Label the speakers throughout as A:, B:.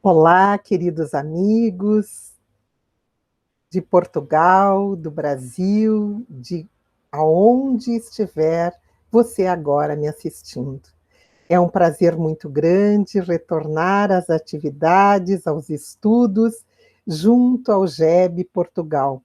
A: Olá, queridos amigos de Portugal, do Brasil, de aonde estiver você agora me assistindo. É um prazer muito grande retornar às atividades, aos estudos, junto ao GEB Portugal.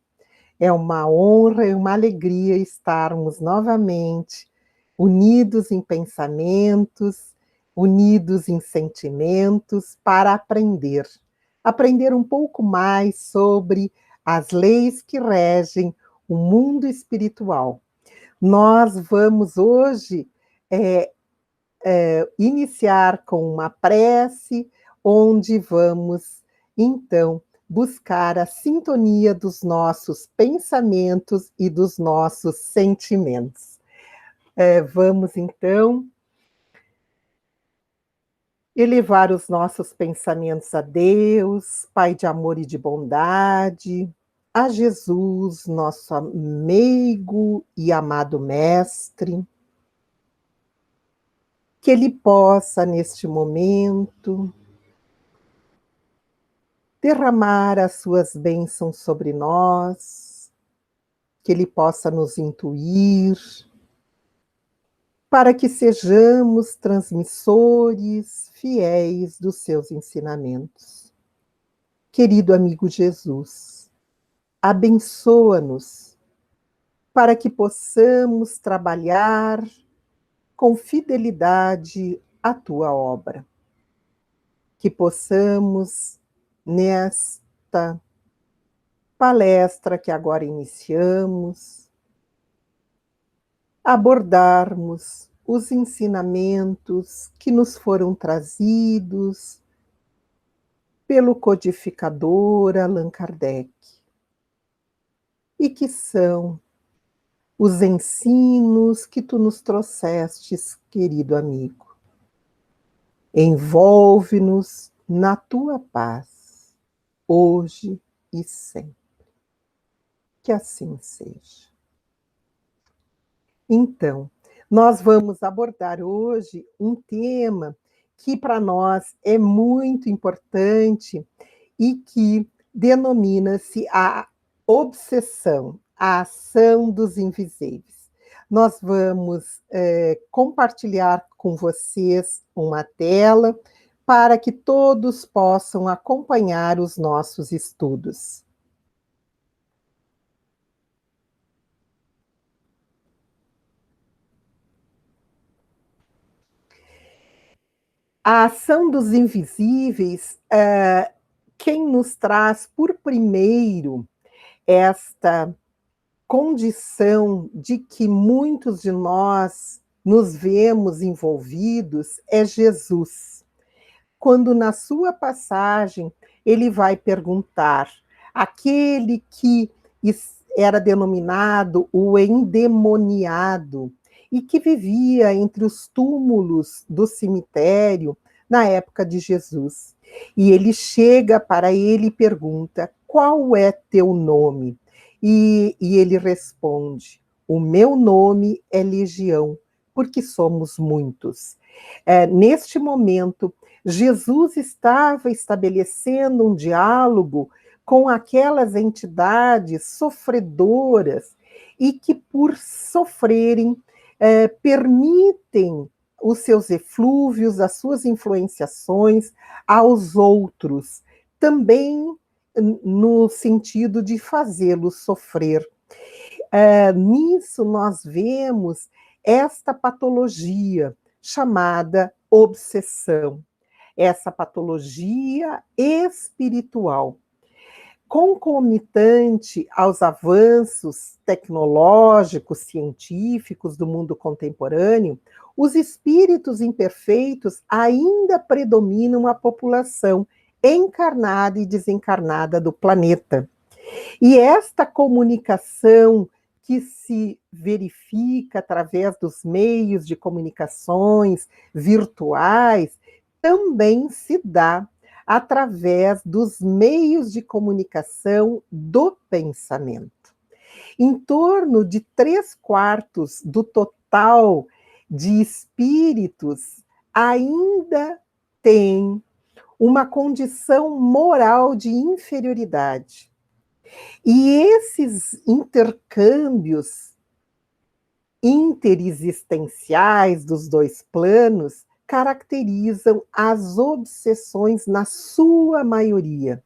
A: É uma honra e uma alegria estarmos novamente unidos em pensamentos, unidos em sentimentos para aprender. Aprender um pouco mais sobre as leis que regem o mundo espiritual. Nós vamos hoje iniciar com uma prece, onde vamos, então, buscar a sintonia dos nossos pensamentos e dos nossos sentimentos. Vamos, então, elevar os nossos pensamentos a Deus, Pai de amor e de bondade, a Jesus, nosso amigo e amado Mestre, que Ele possa, neste momento, derramar as suas bênçãos sobre nós, que Ele possa nos intuir, para que sejamos transmissores fiéis dos seus ensinamentos. Querido amigo Jesus, abençoa-nos para que possamos trabalhar com fidelidade a tua obra, que possamos, nesta palestra que agora iniciamos, abordarmos os ensinamentos que nos foram trazidos pelo codificador Allan Kardec, e que são os ensinos que tu nos trouxestes, querido amigo. Envolve-nos na tua paz, hoje e sempre. Que assim seja. Então, nós vamos abordar hoje um tema que para nós é muito importante e que denomina-se a obsessão, a ação dos invisíveis. Nós vamos compartilhar com vocês uma tela para que todos possam acompanhar os nossos estudos. A ação dos invisíveis, quem nos traz por primeiro esta condição de que muitos de nós nos vemos envolvidos é Jesus. Quando na sua passagem ele vai perguntar, aquele que era denominado o endemoniado e que vivia entre os túmulos do cemitério na época de Jesus. E ele chega para ele e pergunta, qual é teu nome? E ele responde, o meu nome é Legião, porque somos muitos. Neste momento, Jesus estava estabelecendo um diálogo com aquelas entidades sofredoras e que, por sofrerem, permitem os seus eflúvios, as suas influenciações aos outros, também no sentido de fazê-los sofrer. Nisso nós vemos esta patologia chamada obsessão, essa patologia espiritual. Concomitante aos avanços tecnológicos, científicos do mundo contemporâneo, os espíritos imperfeitos ainda predominam a população encarnada e desencarnada do planeta. E esta comunicação que se verifica através dos meios de comunicações virtuais também se dá através dos meios de comunicação do pensamento. Em torno de 3/4 do total de espíritos ainda tem uma condição moral de inferioridade. E esses intercâmbios interexistenciais dos dois planos caracterizam as obsessões na sua maioria,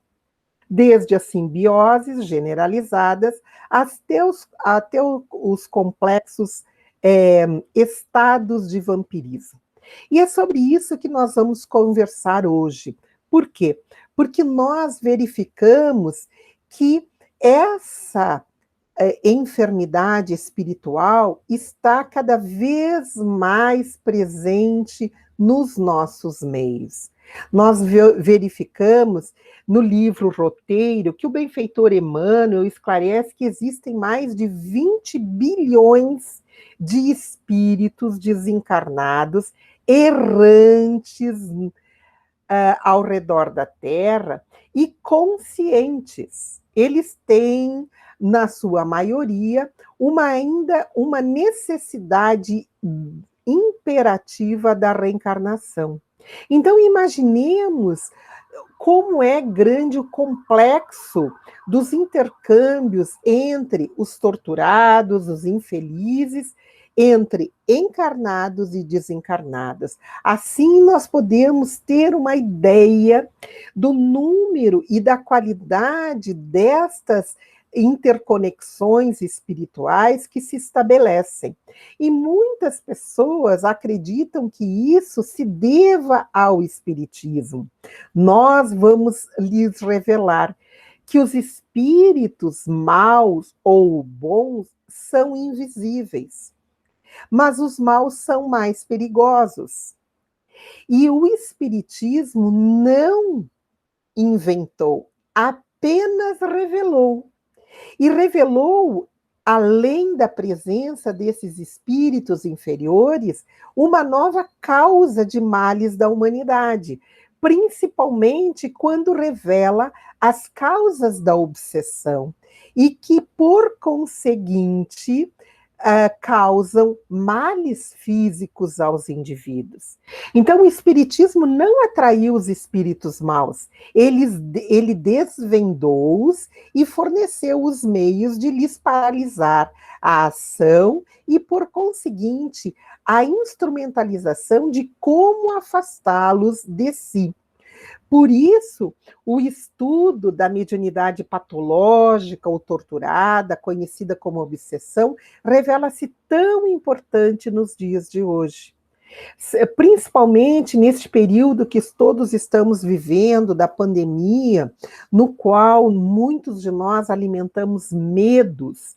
A: desde as simbioses generalizadas até os complexos estados de vampirismo. E é sobre isso que nós vamos conversar hoje. Por quê? Porque nós verificamos que essa enfermidade espiritual está cada vez mais presente nos nossos meios. Nós verificamos no livro Roteiro que o benfeitor Emmanuel esclarece que existem mais de 20 bilhões de espíritos desencarnados, errantes ao redor da Terra e conscientes. Eles têm, na sua maioria, ainda uma necessidade imperativa da reencarnação. Então, imaginemos como é grande o complexo dos intercâmbios entre os torturados, os infelizes, entre encarnados e desencarnados. Assim, nós podemos ter uma ideia do número e da qualidade destas interconexões espirituais que se estabelecem. E muitas pessoas acreditam que isso se deva ao espiritismo. Nós vamos lhes revelar que os espíritos maus ou bons são invisíveis, mas os maus são mais perigosos. E o espiritismo não inventou, apenas revelou. E revelou, além da presença desses espíritos inferiores, uma nova causa de males da humanidade, principalmente quando revela as causas da obsessão, e que, por conseguinte, causam males físicos aos indivíduos. Então, o espiritismo não atraiu os espíritos maus, ele desvendou-os e forneceu os meios de lhes paralisar a ação e, por conseguinte, a instrumentalização de como afastá-los de si. Por isso, o estudo da mediunidade patológica ou torturada, conhecida como obsessão, revela-se tão importante nos dias de hoje. Principalmente neste período que todos estamos vivendo, da pandemia, no qual muitos de nós alimentamos medos,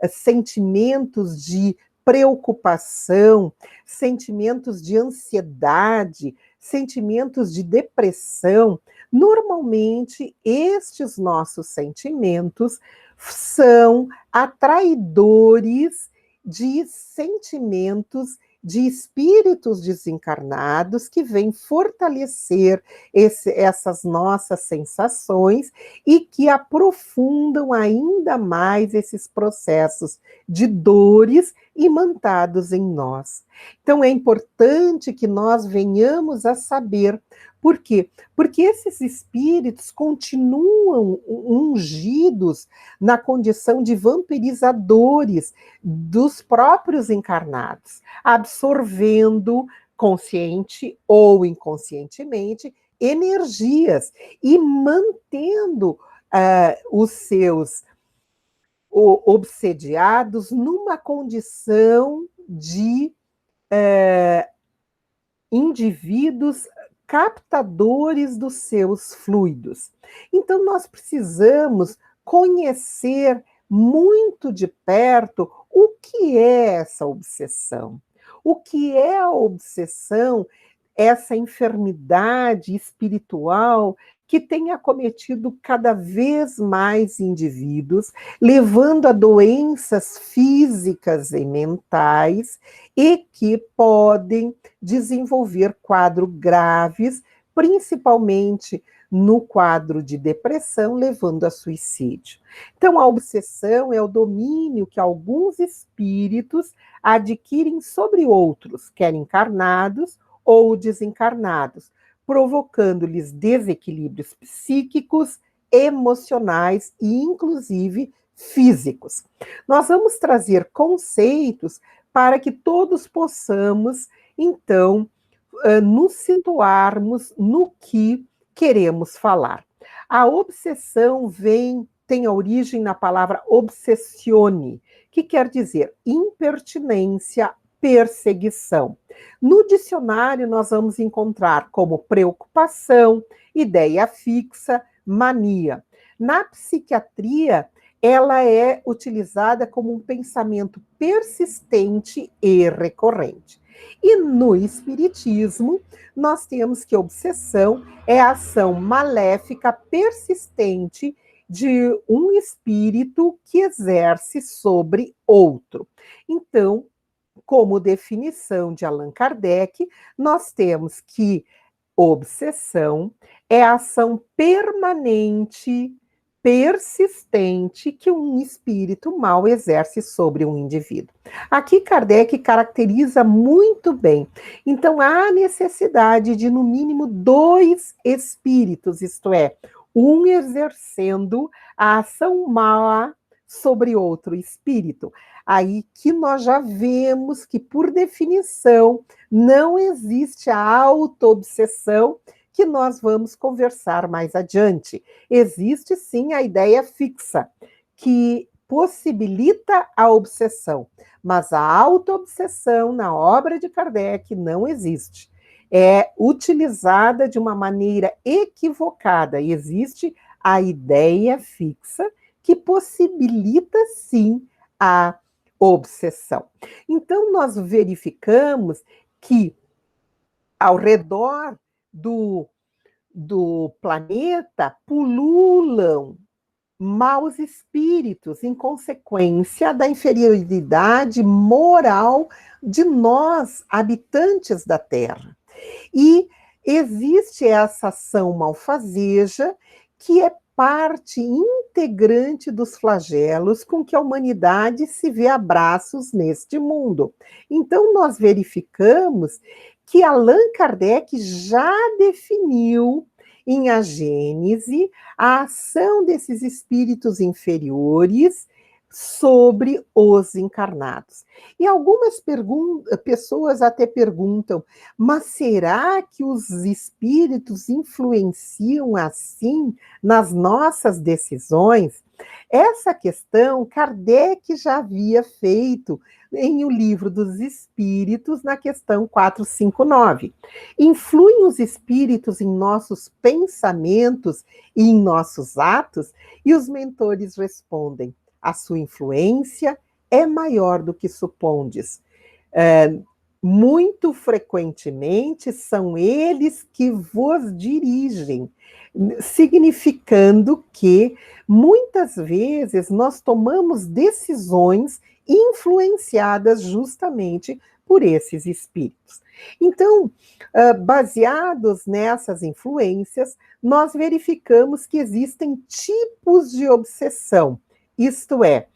A: sentimentos de preocupação, sentimentos de ansiedade, sentimentos de depressão. Normalmente, estes nossos sentimentos são atraidores de sentimentos de espíritos desencarnados que vêm fortalecer essas nossas sensações e que aprofundam ainda mais esses processos de dores imantados em nós. Então, é importante que nós venhamos a saber. Por quê? Porque esses espíritos continuam ungidos na condição de vampirizadores dos próprios encarnados, absorvendo, consciente ou inconscientemente, energias e mantendo os seus obsediados numa condição de indivíduos captadores dos seus fluidos. Então, nós precisamos conhecer muito de perto o que é essa obsessão. O que é a obsessão, essa enfermidade espiritual que tem acometido cada vez mais indivíduos, levando a doenças físicas e mentais, e que podem desenvolver quadros graves, principalmente no quadro de depressão, levando a suicídio. Então, a obsessão é o domínio que alguns espíritos adquirem sobre outros, quer encarnados ou desencarnados, provocando-lhes desequilíbrios psíquicos, emocionais e, inclusive, físicos. Nós vamos trazer conceitos para que todos possamos, então, nos situarmos no que queremos falar. A obsessão tem a origem na palavra obsessione, que quer dizer impertinência, perseguição. No dicionário, nós vamos encontrar como preocupação, ideia fixa, mania. Na psiquiatria, ela é utilizada como um pensamento persistente e recorrente. E no espiritismo, nós temos que obsessão é a ação maléfica persistente de um espírito que exerce sobre outro. Então, como definição de Allan Kardec, nós temos que obsessão é a ação permanente, persistente que um espírito mau exerce sobre um indivíduo. Aqui Kardec caracteriza muito bem. Então há necessidade de no mínimo 2 espíritos, isto é, um exercendo a ação má sobre outro espírito. Aí que nós já vemos que, por definição, não existe a autoobsessão, que nós vamos conversar mais adiante. Existe sim a ideia fixa, que possibilita a obsessão, mas a autoobsessão na obra de Kardec não existe. É utilizada de uma maneira equivocada. Existe a ideia fixa que possibilita sim a obsessão. Então, nós verificamos que ao redor do planeta pululam maus espíritos em consequência da inferioridade moral de nós, habitantes da Terra. E existe essa ação malfazeja que é parte integrante dos flagelos com que a humanidade se vê a braços neste mundo. Então, nós verificamos que Allan Kardec já definiu em A Gênese a ação desses espíritos inferiores sobre os encarnados. E algumas pessoas até perguntam, mas será que os espíritos influenciam assim nas nossas decisões? Essa questão Kardec já havia feito em O Livro dos Espíritos, na questão 459. Influem os espíritos em nossos pensamentos e em nossos atos? E os mentores respondem: a sua influência é maior do que supondes. Muito frequentemente são eles que vos dirigem, significando que muitas vezes nós tomamos decisões influenciadas justamente por esses espíritos. Então, baseados nessas influências, nós verificamos que existem tipos de obsessão, isto é,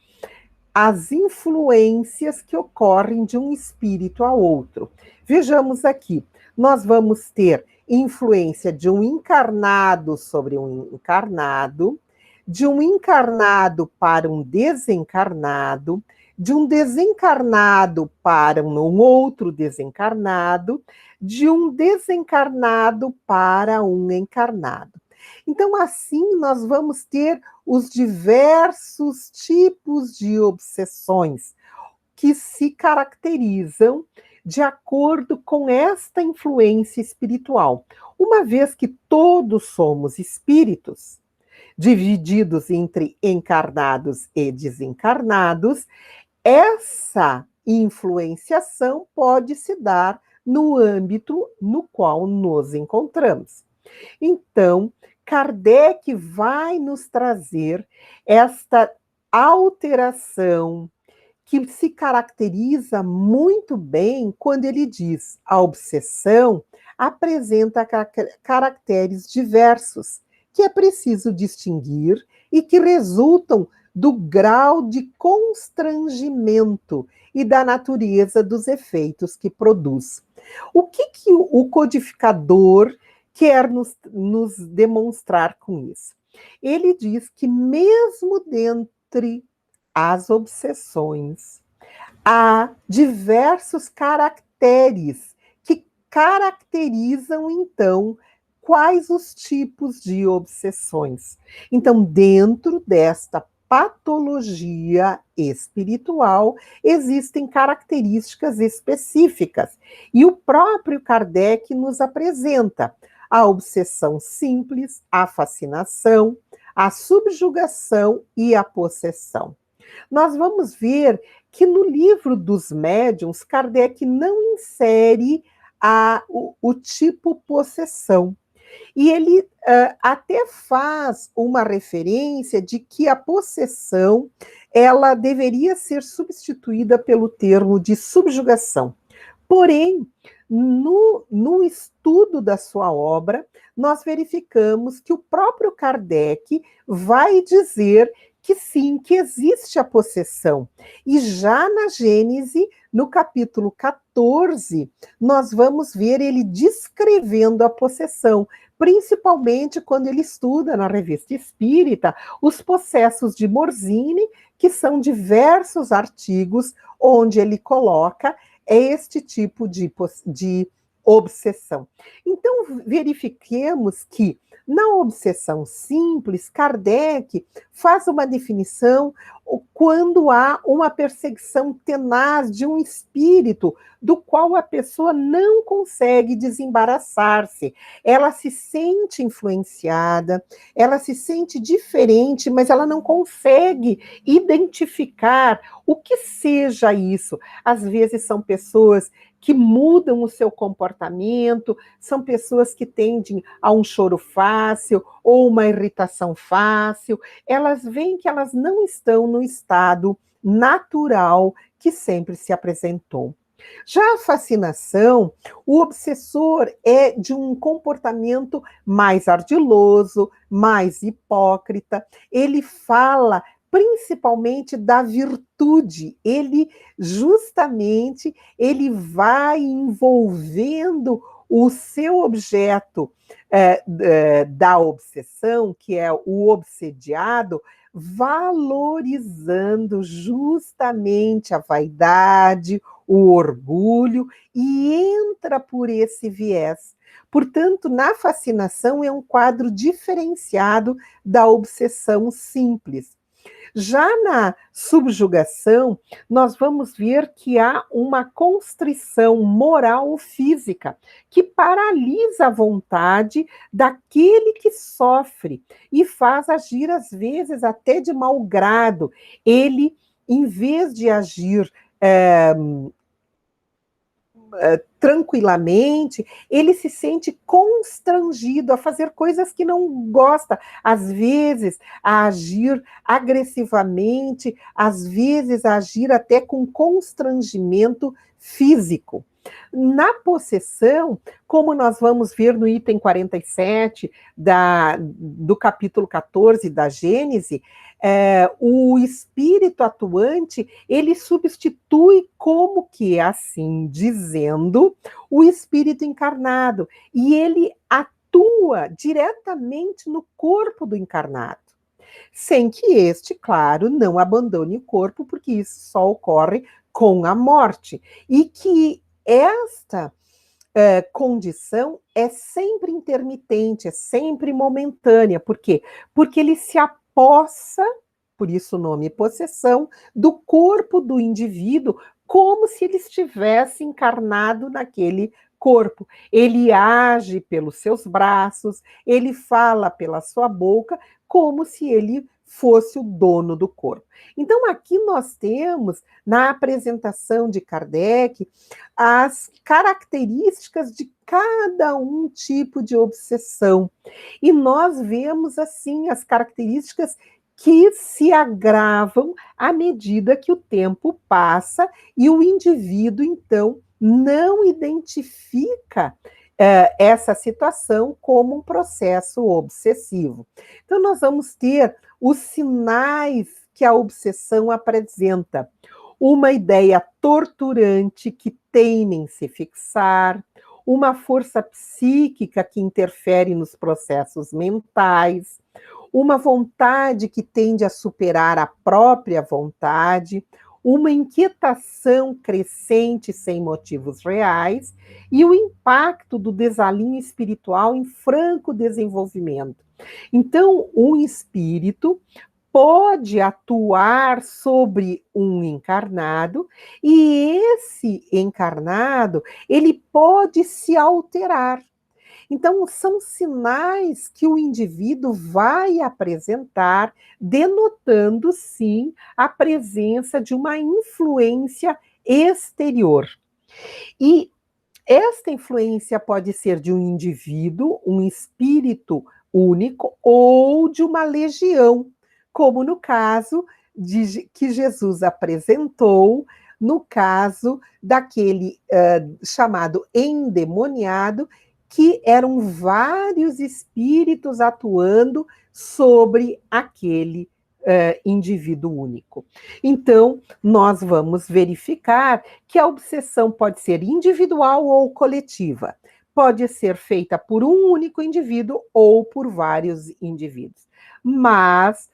A: as influências que ocorrem de um espírito a outro. Vejamos aqui, nós vamos ter influência de um encarnado sobre um encarnado, de um encarnado para um desencarnado, de um desencarnado para um outro desencarnado, de um desencarnado para um encarnado. Então, assim, nós vamos ter os diversos tipos de obsessões que se caracterizam de acordo com esta influência espiritual. Uma vez que todos somos espíritos, divididos entre encarnados e desencarnados, essa influenciação pode se dar no âmbito no qual nos encontramos. Então, Kardec vai nos trazer esta alteração que se caracteriza muito bem quando ele diz: a obsessão apresenta caracteres diversos, que é preciso distinguir e que resultam do grau de constrangimento e da natureza dos efeitos que produz. O que o codificador quer nos demonstrar com isso? Ele diz que mesmo dentre as obsessões, há diversos caracteres que caracterizam, então, quais os tipos de obsessões. Então, dentro desta patologia espiritual, existem características específicas. E o próprio Kardec nos apresenta a obsessão simples, a fascinação, a subjugação e a possessão. Nós vamos ver que no livro dos médiuns, Kardec não insere o tipo possessão. E ele até faz uma referência de que a possessão ela deveria ser substituída pelo termo de subjugação. Porém, no estudo da sua obra, nós verificamos que o próprio Kardec vai dizer que sim, que existe a possessão. E já na Gênese, no capítulo 14, nós vamos ver ele descrevendo a possessão, principalmente quando ele estuda na Revista Espírita os possessos de Morzine, que são diversos artigos onde ele coloca este tipo de obsessão. Então, verifiquemos que na obsessão simples, Kardec faz uma definição quando há uma perseguição tenaz de um espírito do qual a pessoa não consegue desembaraçar-se. Ela se sente influenciada, ela se sente diferente, mas ela não consegue identificar o que seja isso. Às vezes são pessoas que mudam o seu comportamento, são pessoas que tendem a um choro fácil ou uma irritação fácil. Elas veem que elas não estão no estado natural que sempre se apresentou. Já a fascinação, o obsessor é de um comportamento mais ardiloso, mais hipócrita. Ele fala principalmente da virtude. Ele justamente ele vai envolvendo o seu objeto da obsessão, que é o obsediado, valorizando justamente a vaidade, o orgulho, e entra por esse viés. Portanto, na fascinação é um quadro diferenciado da obsessão simples. Já na subjugação, nós vamos ver que há uma constrição moral física que paralisa a vontade daquele que sofre e faz agir, às vezes, até de mau grado. Ele, em vez de agir tranquilamente, ele se sente constrangido a fazer coisas que não gosta, às vezes a agir agressivamente, às vezes a agir até com constrangimento físico. Na possessão, como nós vamos ver no item 47 do capítulo 14 da Gênese, o espírito atuante, ele substitui, como que assim dizendo, o espírito encarnado, e ele atua diretamente no corpo do encarnado, sem que este, claro, não abandone o corpo, porque isso só ocorre com a morte, e que esta condição é sempre intermitente, é sempre momentânea. Por quê? Porque ele se apossa, por isso o nome possessão, do corpo do indivíduo, como se ele estivesse encarnado naquele corpo. Ele age pelos seus braços, ele fala pela sua boca, como se ele fosse o dono do corpo. Então, aqui nós temos, na apresentação de Kardec, as características de cada um tipo de obsessão. E nós vemos, assim, as características que se agravam à medida que o tempo passa e o indivíduo, então, não identifica essa situação como um processo obsessivo. Então, nós vamos ter os sinais que a obsessão apresenta. Uma ideia torturante que teima em se fixar, uma força psíquica que interfere nos processos mentais, uma vontade que tende a superar a própria vontade, uma inquietação crescente sem motivos reais e o impacto do desalinho espiritual em franco desenvolvimento. Então, um espírito pode atuar sobre um encarnado e esse encarnado, ele pode se alterar. Então, são sinais que o indivíduo vai apresentar, denotando, sim, a presença de uma influência exterior. E esta influência pode ser de um indivíduo, um espírito único, ou de uma legião, como no caso que Jesus apresentou, no caso daquele chamado endemoniado, que eram vários espíritos atuando sobre aquele indivíduo único. Então, nós vamos verificar que a obsessão pode ser individual ou coletiva. Pode ser feita por um único indivíduo ou por vários indivíduos. Mas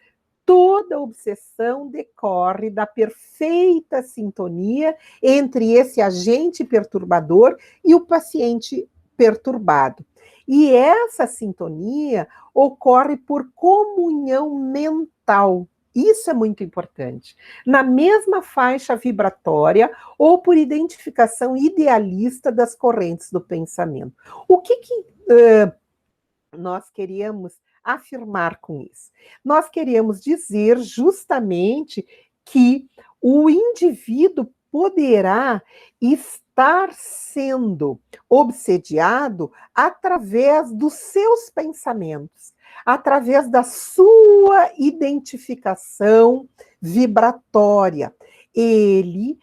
A: toda obsessão decorre da perfeita sintonia entre esse agente perturbador e o paciente perturbado. E essa sintonia ocorre por comunhão mental. Isso é muito importante. Na mesma faixa vibratória ou por identificação idealista das correntes do pensamento. O que nós queríamos afirmar com isso? Nós queríamos dizer justamente que o indivíduo poderá estar sendo obsediado através dos seus pensamentos, através da sua identificação vibratória. Ele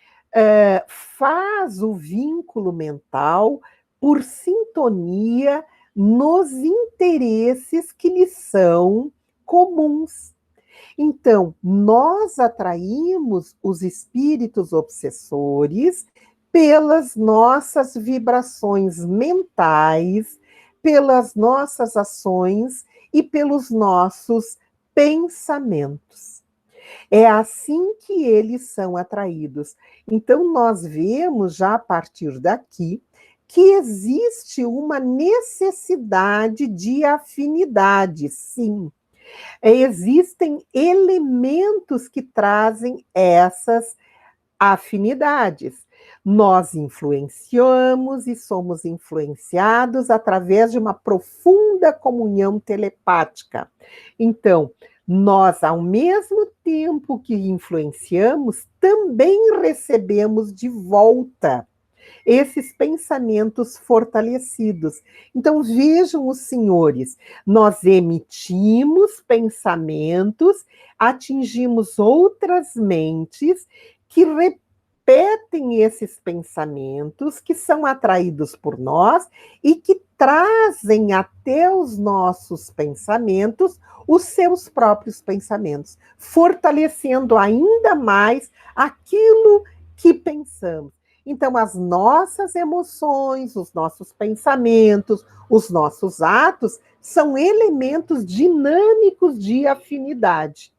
A: faz o vínculo mental por sintonia nos interesses que lhe são comuns. Então, nós atraímos os espíritos obsessores pelas nossas vibrações mentais, pelas nossas ações e pelos nossos pensamentos. É assim que eles são atraídos. Então, nós vemos já a partir daqui que existe uma necessidade de afinidade, sim. Existem elementos que trazem essas afinidades. Nós influenciamos e somos influenciados através de uma profunda comunhão telepática. Então, nós, ao mesmo tempo que influenciamos, também recebemos de volta esses pensamentos fortalecidos. Então, vejam os senhores, nós emitimos pensamentos, atingimos outras mentes que repetem esses pensamentos, que são atraídos por nós e que trazem até os nossos pensamentos os seus próprios pensamentos, fortalecendo ainda mais aquilo que pensamos. Então, as nossas emoções, os nossos pensamentos, os nossos atos são elementos dinâmicos de afinidade.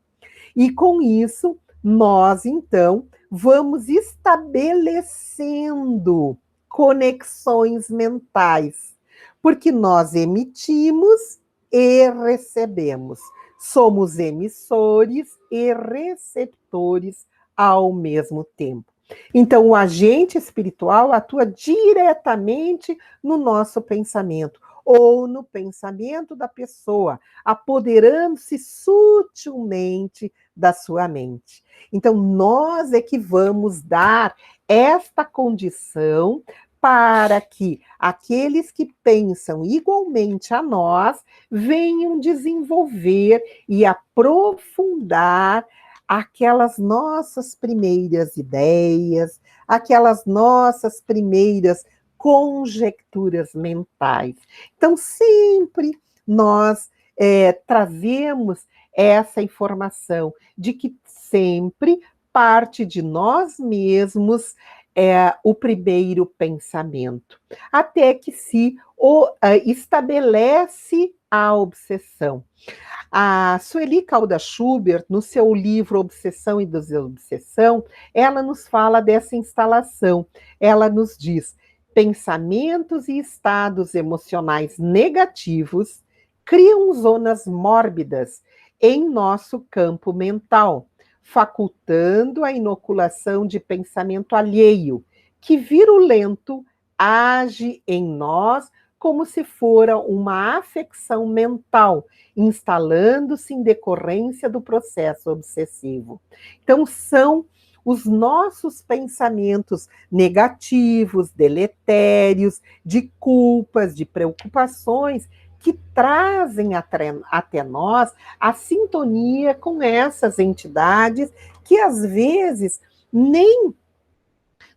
A: E com isso, nós, então, vamos estabelecendo conexões mentais, porque nós emitimos e recebemos. Somos emissores e receptores ao mesmo tempo. Então, o agente espiritual atua diretamente no nosso pensamento, ou no pensamento da pessoa, apoderando-se sutilmente da sua mente. Então, nós é que vamos dar esta condição para que aqueles que pensam igualmente a nós venham desenvolver e aprofundar aquelas nossas primeiras ideias, aquelas nossas primeiras conjecturas mentais. Então, sempre nós trazemos essa informação de que sempre parte de nós mesmos o primeiro pensamento, até que se estabelece a obsessão. A Sueli Caldas Schubert, no seu livro Obsessão e Desobsessão, ela nos fala dessa instalação. Ela nos diz: pensamentos e estados emocionais negativos criam zonas mórbidas em nosso campo mental, facultando a inoculação de pensamento alheio, que virulento age em nós como se fora uma afecção mental, instalando-se em decorrência do processo obsessivo. Então, são os nossos pensamentos negativos, deletérios, de culpas, de preocupações, que trazem até nós a sintonia com essas entidades que às vezes nem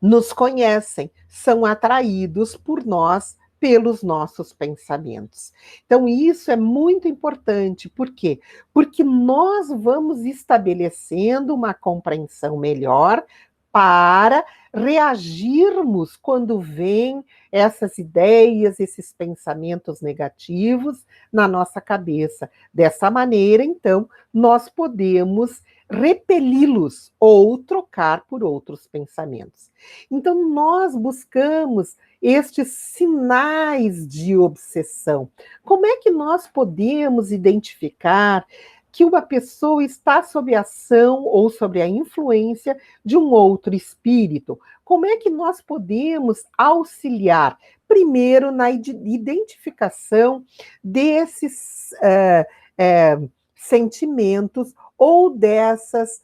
A: nos conhecem, são atraídos por nós pelos nossos pensamentos. Então, isso é muito importante. Por quê? Porque nós vamos estabelecendo uma compreensão melhor para reagirmos quando vêm essas ideias, esses pensamentos negativos na nossa cabeça. Dessa maneira, então, nós podemos repeli-los ou trocar por outros pensamentos. Então, nós buscamos estes sinais de obsessão. Como é que nós podemos identificar que uma pessoa está sob a ação ou sob a influência de um outro espírito? Como é que nós podemos auxiliar? Primeiro, na identificação desses sentimentos ou dessas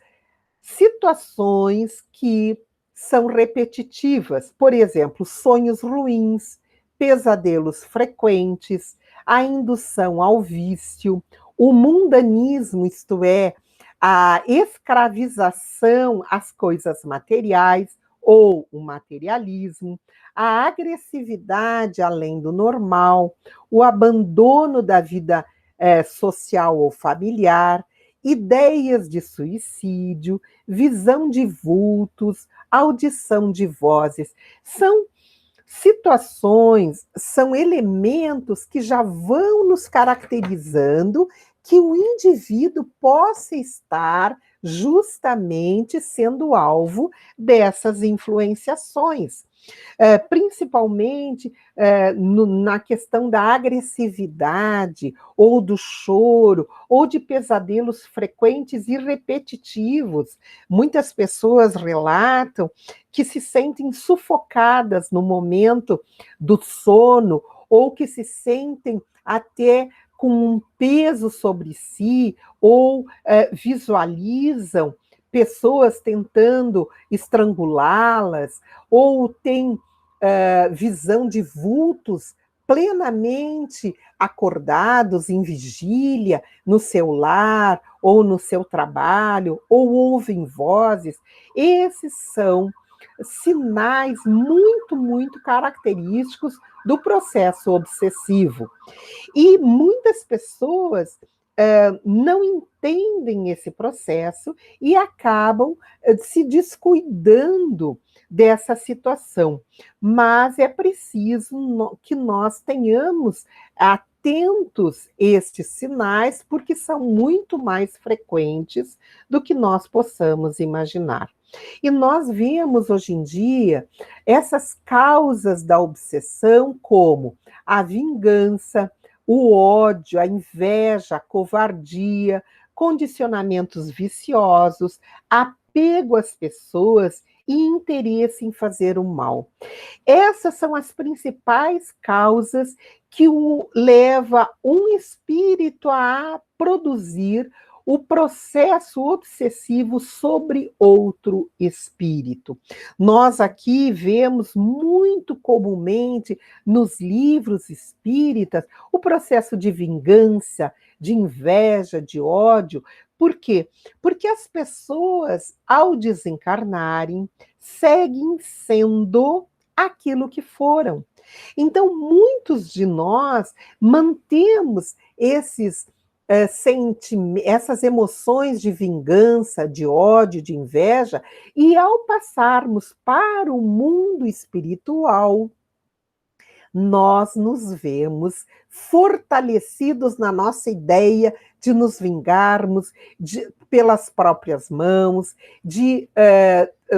A: situações que são repetitivas. Por exemplo, sonhos ruins, pesadelos frequentes, a indução ao vício, o mundanismo, isto é, a escravização às coisas materiais ou o materialismo, a agressividade além do normal, o abandono da vida social ou familiar, ideias de suicídio, visão de vultos, audição de vozes. São situações, são elementos que já vão nos caracterizando que o indivíduo possa estar justamente sendo alvo dessas influenciações. Principalmente na questão da agressividade, ou do choro, ou de pesadelos frequentes e repetitivos. Muitas pessoas relatam que se sentem sufocadas no momento do sono, ou que se sentem até com um peso sobre si, ou visualizam pessoas tentando estrangulá-las, ou têm visão de vultos plenamente acordados em vigília, no seu lar, ou no seu trabalho, ou ouvem vozes. Esses são sinais muito, muito característicos do processo obsessivo. E muitas pessoas não entendem esse processo e acabam se descuidando dessa situação. Mas é preciso que nós tenhamos atentos estes sinais, porque são muito mais frequentes do que nós possamos imaginar. E nós vemos hoje em dia essas causas da obsessão como a vingança, o ódio, a inveja, a covardia, condicionamentos viciosos, apego às pessoas e interesse em fazer o mal. Essas são as principais causas que o leva um espírito a produzir o processo obsessivo sobre outro espírito. Nós aqui vemos muito comumente nos livros espíritas o processo de vingança, de inveja, de ódio. Por quê? Porque as pessoas, ao desencarnarem, seguem sendo aquilo que foram. Então, muitos de nós mantemos esses essas emoções de vingança, de ódio, de inveja, e ao passarmos para o mundo espiritual, nós nos vemos fortalecidos na nossa ideia de nos vingarmos pelas próprias mãos, de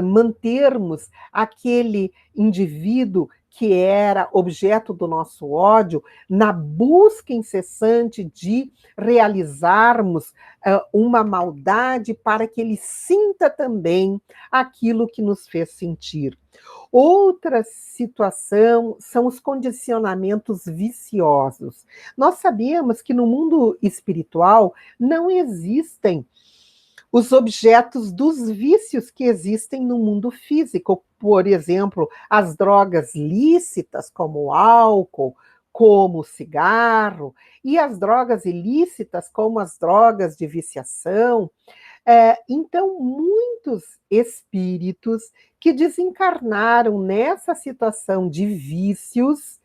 A: mantermos aquele indivíduo que era objeto do nosso ódio, na busca incessante de realizarmos uma maldade para que ele sinta também aquilo que nos fez sentir. Outra situação são os condicionamentos viciosos. Nós sabemos que no mundo espiritual não existem os objetos dos vícios que existem no mundo físico. Por exemplo, as drogas lícitas, como o álcool, como o cigarro, e as drogas ilícitas, como as drogas de viciação. Então, muitos espíritos que desencarnaram nessa situação de vícios,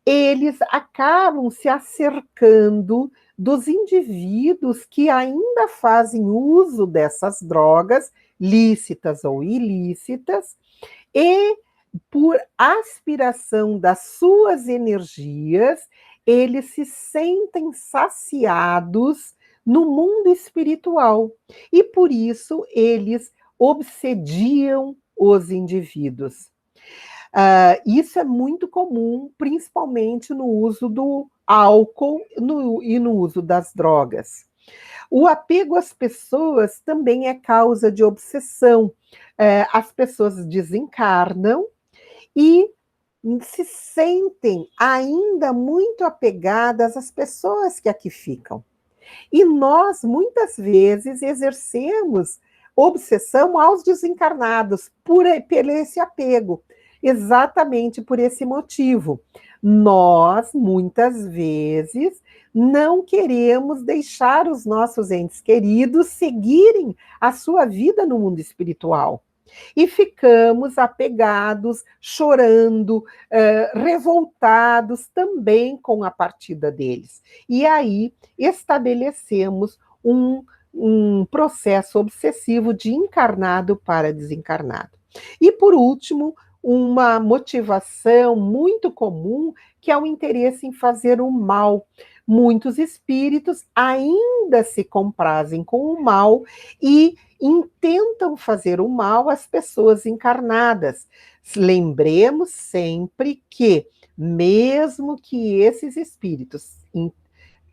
A: eles acabam se acercando dos indivíduos que ainda fazem uso dessas drogas, lícitas ou ilícitas, e por aspiração das suas energias, eles se sentem saciados no mundo espiritual. E por isso eles obsediam os indivíduos. Isso é muito comum, principalmente no uso do álcool e no uso das drogas. O apego às pessoas também é causa de obsessão. As pessoas desencarnam e se sentem ainda muito apegadas às pessoas que aqui ficam. E nós, muitas vezes, exercemos obsessão aos desencarnados por esse apego, exatamente por esse motivo. Nós, muitas vezes, não queremos deixar os nossos entes queridos seguirem a sua vida no mundo espiritual. E ficamos apegados, chorando, revoltados também com a partida deles. E aí estabelecemos um processo obsessivo de encarnado para desencarnado. E, por último, uma motivação muito comum, que é o interesse em fazer o mal. Muitos espíritos ainda se comprazem com o mal e intentam fazer o mal às pessoas encarnadas. Lembremos sempre que, mesmo que esses espíritos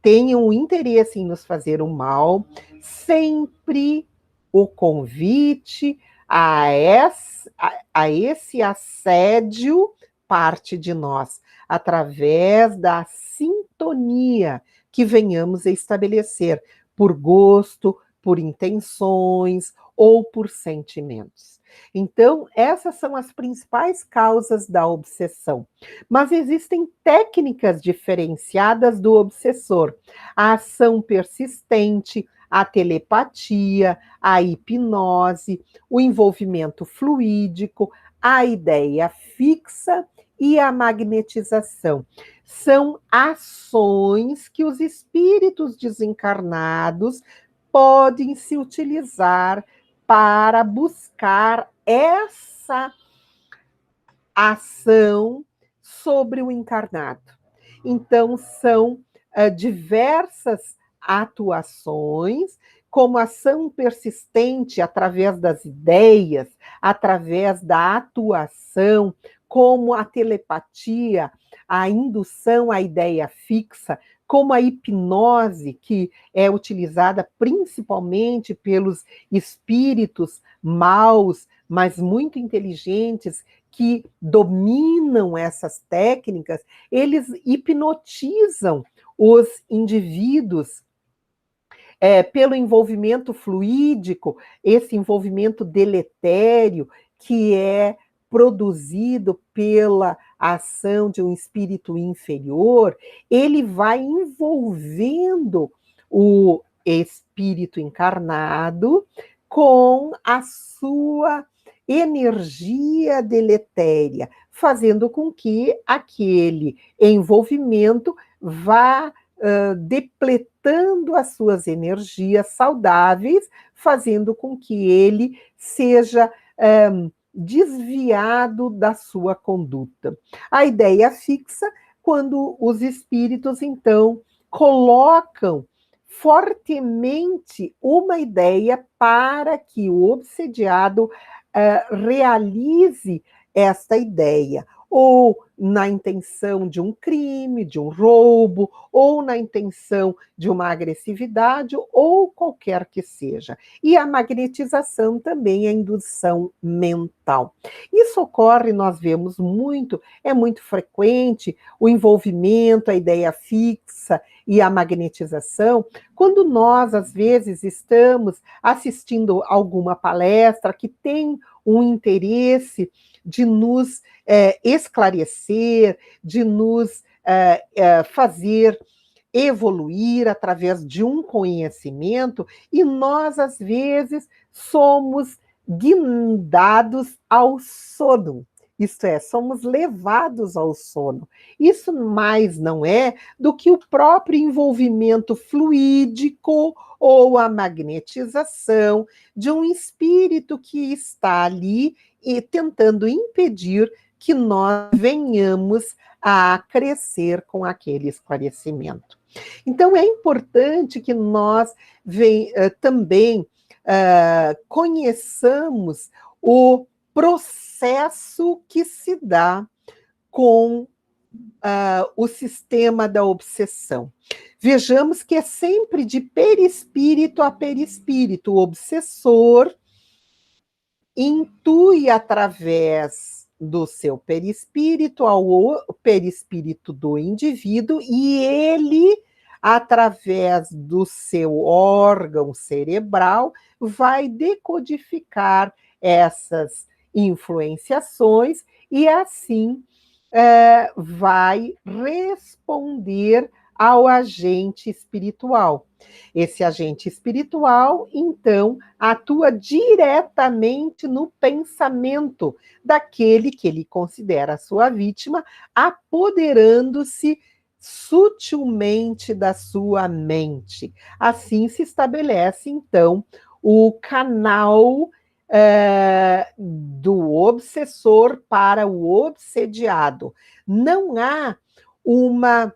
A: tenham interesse em nos fazer o mal, sempre o convite a esse assédio parte de nós, através da sintonia que venhamos a estabelecer, por gosto, por intenções ou por sentimentos. Então, essas são as principais causas da obsessão. Mas existem técnicas diferenciadas do obsessor: a ação persistente, a telepatia, a hipnose, o envolvimento fluídico, a ideia fixa e a magnetização. São ações que os espíritos desencarnados podem se utilizar para buscar essa ação sobre o encarnado. Então, são diversas atuações, como ação persistente através das ideias, através da atuação, como a telepatia, a indução à ideia fixa, como a hipnose, que é utilizada principalmente pelos espíritos maus, mas muito inteligentes, que dominam essas técnicas. Eles hipnotizam os indivíduos pelo envolvimento fluídico, esse envolvimento deletério que é produzido pela ação de um espírito inferior, ele vai envolvendo o espírito encarnado com a sua energia deletéria, fazendo com que aquele envolvimento vá depletando as suas energias saudáveis, fazendo com que ele seja desviado da sua conduta. A ideia fixa, quando os espíritos, então, colocam fortemente uma ideia para que o obsediado realize esta ideia, ou na intenção de um crime, de um roubo, ou na intenção de uma agressividade, ou qualquer que seja. E a magnetização também é indução mental. Isso ocorre, nós vemos muito, é muito frequente, o envolvimento, a ideia fixa e a magnetização, quando nós, às vezes, estamos assistindo alguma palestra que tem um interesse de nos esclarecer, de nos fazer evoluir através de um conhecimento, e nós, às vezes, somos guindados ao sono. Isto é, somos levados ao sono. Isso mais não é do que o próprio envolvimento fluídico ou a magnetização de um espírito que está ali e tentando impedir que nós venhamos a crescer com aquele esclarecimento. Então, é importante que nós também conheçamos o processo que se dá com o sistema da obsessão. Vejamos que é sempre de perispírito a perispírito. O obsessor intui através do seu perispírito ao perispírito do indivíduo, e ele, através do seu órgão cerebral, vai decodificar essas influenciações e assim vai responder ao agente espiritual. Esse agente espiritual, então, atua diretamente no pensamento daquele que ele considera sua vítima, apoderando-se sutilmente da sua mente. Assim se estabelece, então, o canal do obsessor para o obsediado. Não há uma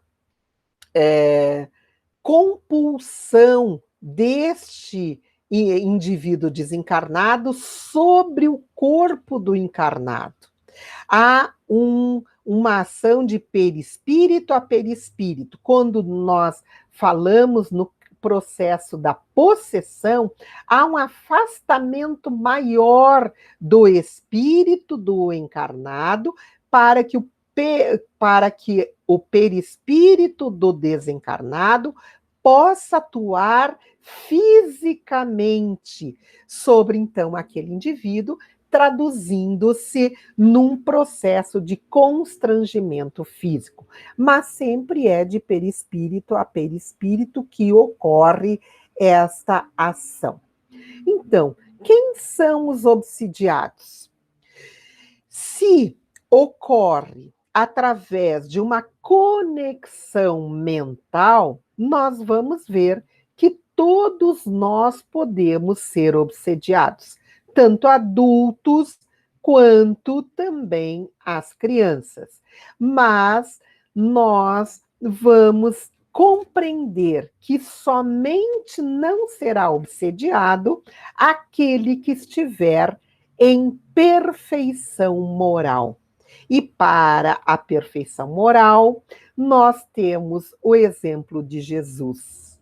A: compulsão deste indivíduo desencarnado sobre o corpo do encarnado. Há uma ação de perispírito a perispírito. Quando nós falamos no processo da possessão, há um afastamento maior do espírito do encarnado para que o perispírito do desencarnado possa atuar fisicamente sobre, então, aquele indivíduo, traduzindo-se num processo de constrangimento físico. Mas sempre é de perispírito a perispírito que ocorre esta ação. Então, quem são os obsidiados? Se ocorre através de uma conexão mental, nós vamos ver que todos nós podemos ser obsediados, tanto adultos quanto também as crianças. Mas nós vamos compreender que somente não será obsediado aquele que estiver em perfeição moral. E para a perfeição moral, nós temos o exemplo de Jesus.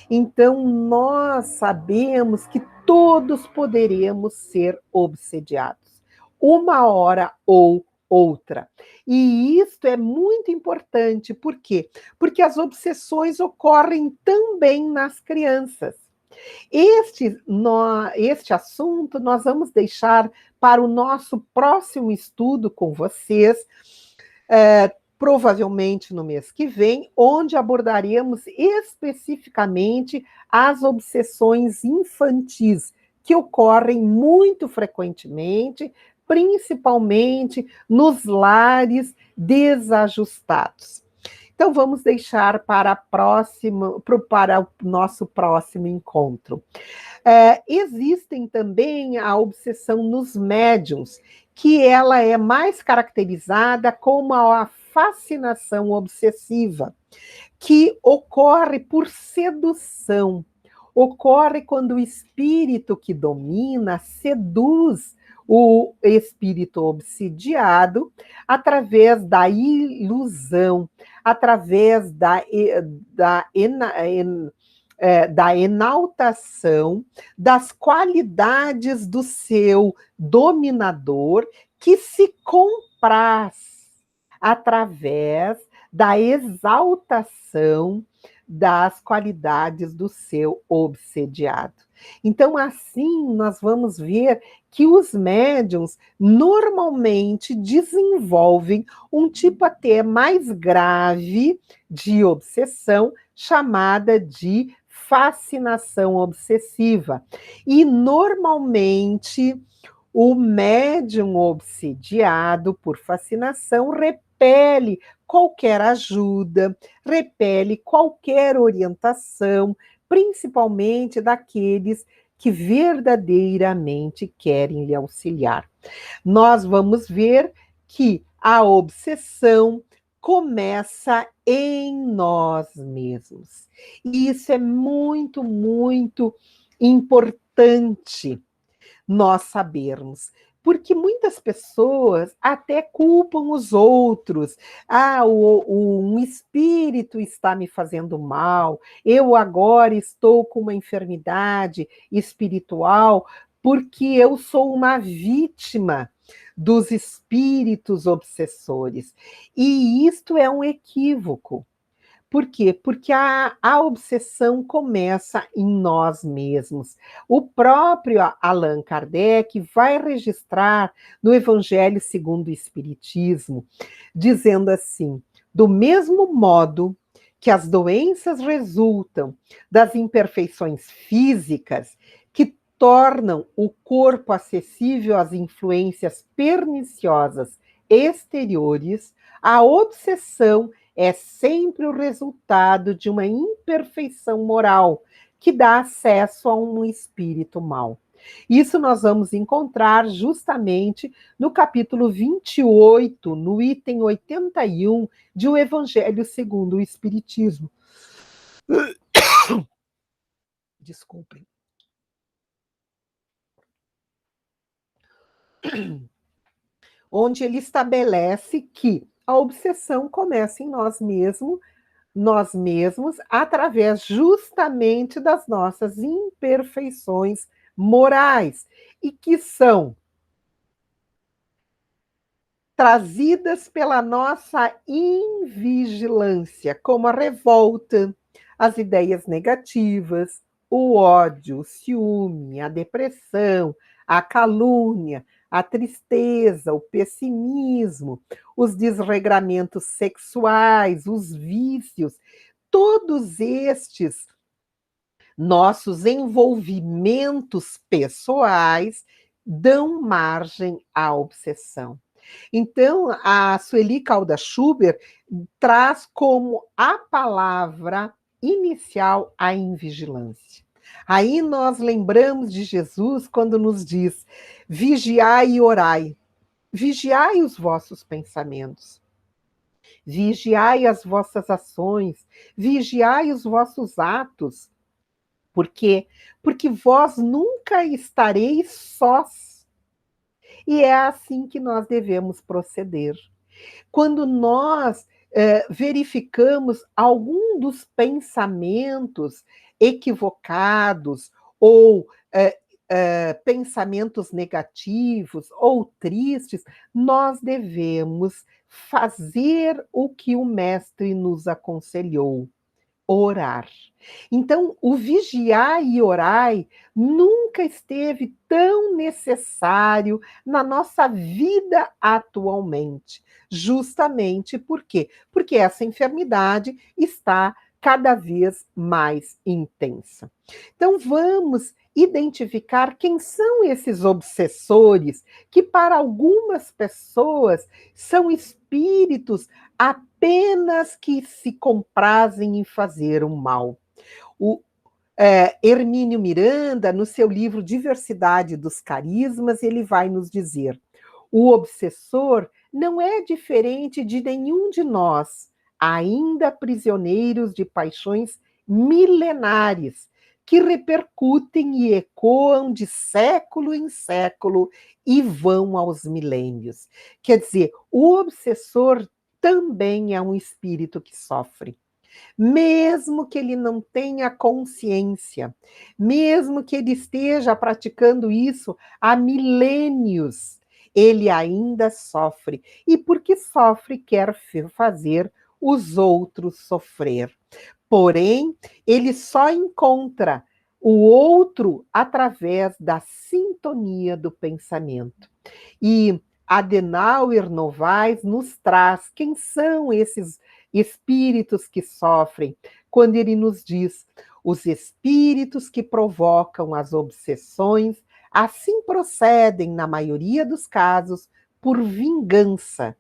A: Então, nós sabemos que todos poderemos ser obsediados, uma hora ou outra. E isto é muito importante, por quê? Porque as obsessões ocorrem também nas crianças. Este assunto nós vamos deixar para o nosso próximo estudo com vocês, provavelmente no mês que vem, onde abordaremos especificamente as obsessões infantis, que ocorrem muito frequentemente, principalmente nos lares desajustados. Então vamos deixar para o nosso próximo encontro. Existem também a obsessão nos médiums, que ela é mais caracterizada como a fascinação obsessiva, que ocorre por sedução. Ocorre quando o espírito que domina seduz o espírito obsidiado através da ilusão, através da enaltação das qualidades do seu dominador, que se compraz através da exaltação das qualidades do seu obsediado. Então, assim, nós vamos ver que os médiums normalmente desenvolvem um tipo até mais grave de obsessão, chamada de fascinação obsessiva. E, normalmente, o médium obsediado por fascinação repele qualquer ajuda, repele qualquer orientação, principalmente daqueles que verdadeiramente querem lhe auxiliar. Nós vamos ver que a obsessão começa em nós mesmos. E isso é muito, muito importante nós sabermos. Porque muitas pessoas até culpam os outros. Um espírito está me fazendo mal, eu agora estou com uma enfermidade espiritual porque eu sou uma vítima dos espíritos obsessores. E isto é um equívoco. Por quê? Porque a obsessão começa em nós mesmos. O próprio Allan Kardec vai registrar no Evangelho segundo o Espiritismo, dizendo assim: do mesmo modo que as doenças resultam das imperfeições físicas que tornam o corpo acessível às influências perniciosas exteriores, a obsessão é sempre o resultado de uma imperfeição moral que dá acesso a um espírito mau. Isso nós vamos encontrar justamente no capítulo 28, no item 81 de O Evangelho segundo o Espiritismo. Desculpem. Onde ele estabelece que a obsessão começa em nós mesmos, através justamente das nossas imperfeições morais, e que são trazidas pela nossa invigilância, como a revolta, as ideias negativas, o ódio, o ciúme, a depressão, a calúnia, a tristeza, o pessimismo, os desregramentos sexuais, os vícios, todos estes nossos envolvimentos pessoais dão margem à obsessão. Então, a Sueli Calda Schubert traz como a palavra inicial a invigilância. Aí nós lembramos de Jesus quando nos diz: vigiai e orai. Vigiai os vossos pensamentos, vigiai as vossas ações, vigiai os vossos atos. Por quê? Porque vós nunca estareis sós. E é assim que nós devemos proceder. Quando nós verificamos algum dos pensamentos equivocados ou pensamentos negativos ou tristes, nós devemos fazer o que o mestre nos aconselhou: orar. Então, o vigiar e orai nunca esteve tão necessário na nossa vida atualmente. Justamente por quê? Porque essa enfermidade está cada vez mais intensa. Então, vamos identificar quem são esses obsessores, que para algumas pessoas são espíritos apenas que se comprazem em fazer o mal. O Hermínio Miranda, no seu livro Diversidade dos Carismas, ele vai nos dizer: o obsessor não é diferente de nenhum de nós, ainda prisioneiros de paixões milenares, que repercutem e ecoam de século em século e vão aos milênios. Quer dizer, o obsessor também é um espírito que sofre. Mesmo que ele não tenha consciência, mesmo que ele esteja praticando isso há milênios, ele ainda sofre. E porque sofre, quer fazer os outros sofrer. Porém, ele só encontra o outro através da sintonia do pensamento. E Adenauer Novaes nos traz quem são esses espíritos que sofrem, quando ele nos diz: os espíritos que provocam as obsessões, assim procedem, na maioria dos casos, por vingança,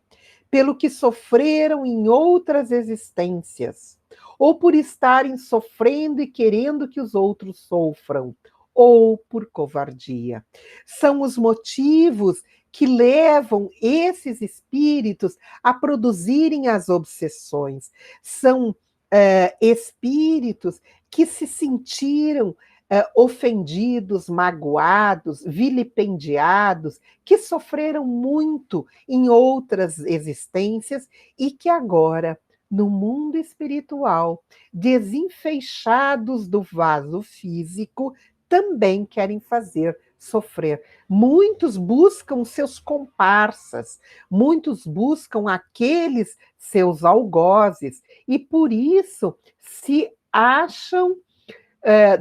A: pelo que sofreram em outras existências, ou por estarem sofrendo e querendo que os outros sofram, ou por covardia. São os motivos que levam esses espíritos a produzirem as obsessões. São espíritos que se sentiram ofendidos, magoados, vilipendiados, que sofreram muito em outras existências e que agora, no mundo espiritual, desenfeixados do vaso físico, também querem fazer sofrer. Muitos buscam seus comparsas, muitos buscam aqueles seus algozes, e por isso se acham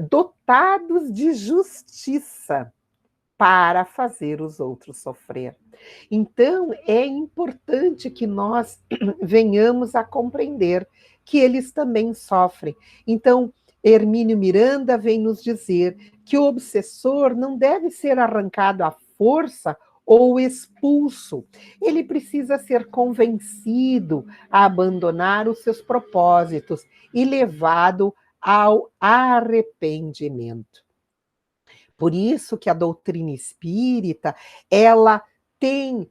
A: dotados de justiça para fazer os outros sofrer. Então, é importante que nós venhamos a compreender que eles também sofrem. Então, Hermínio Miranda vem nos dizer que o obsessor não deve ser arrancado à força ou expulso. Ele precisa ser convencido a abandonar os seus propósitos e levado ao arrependimento. Por isso que a doutrina espírita, ela tem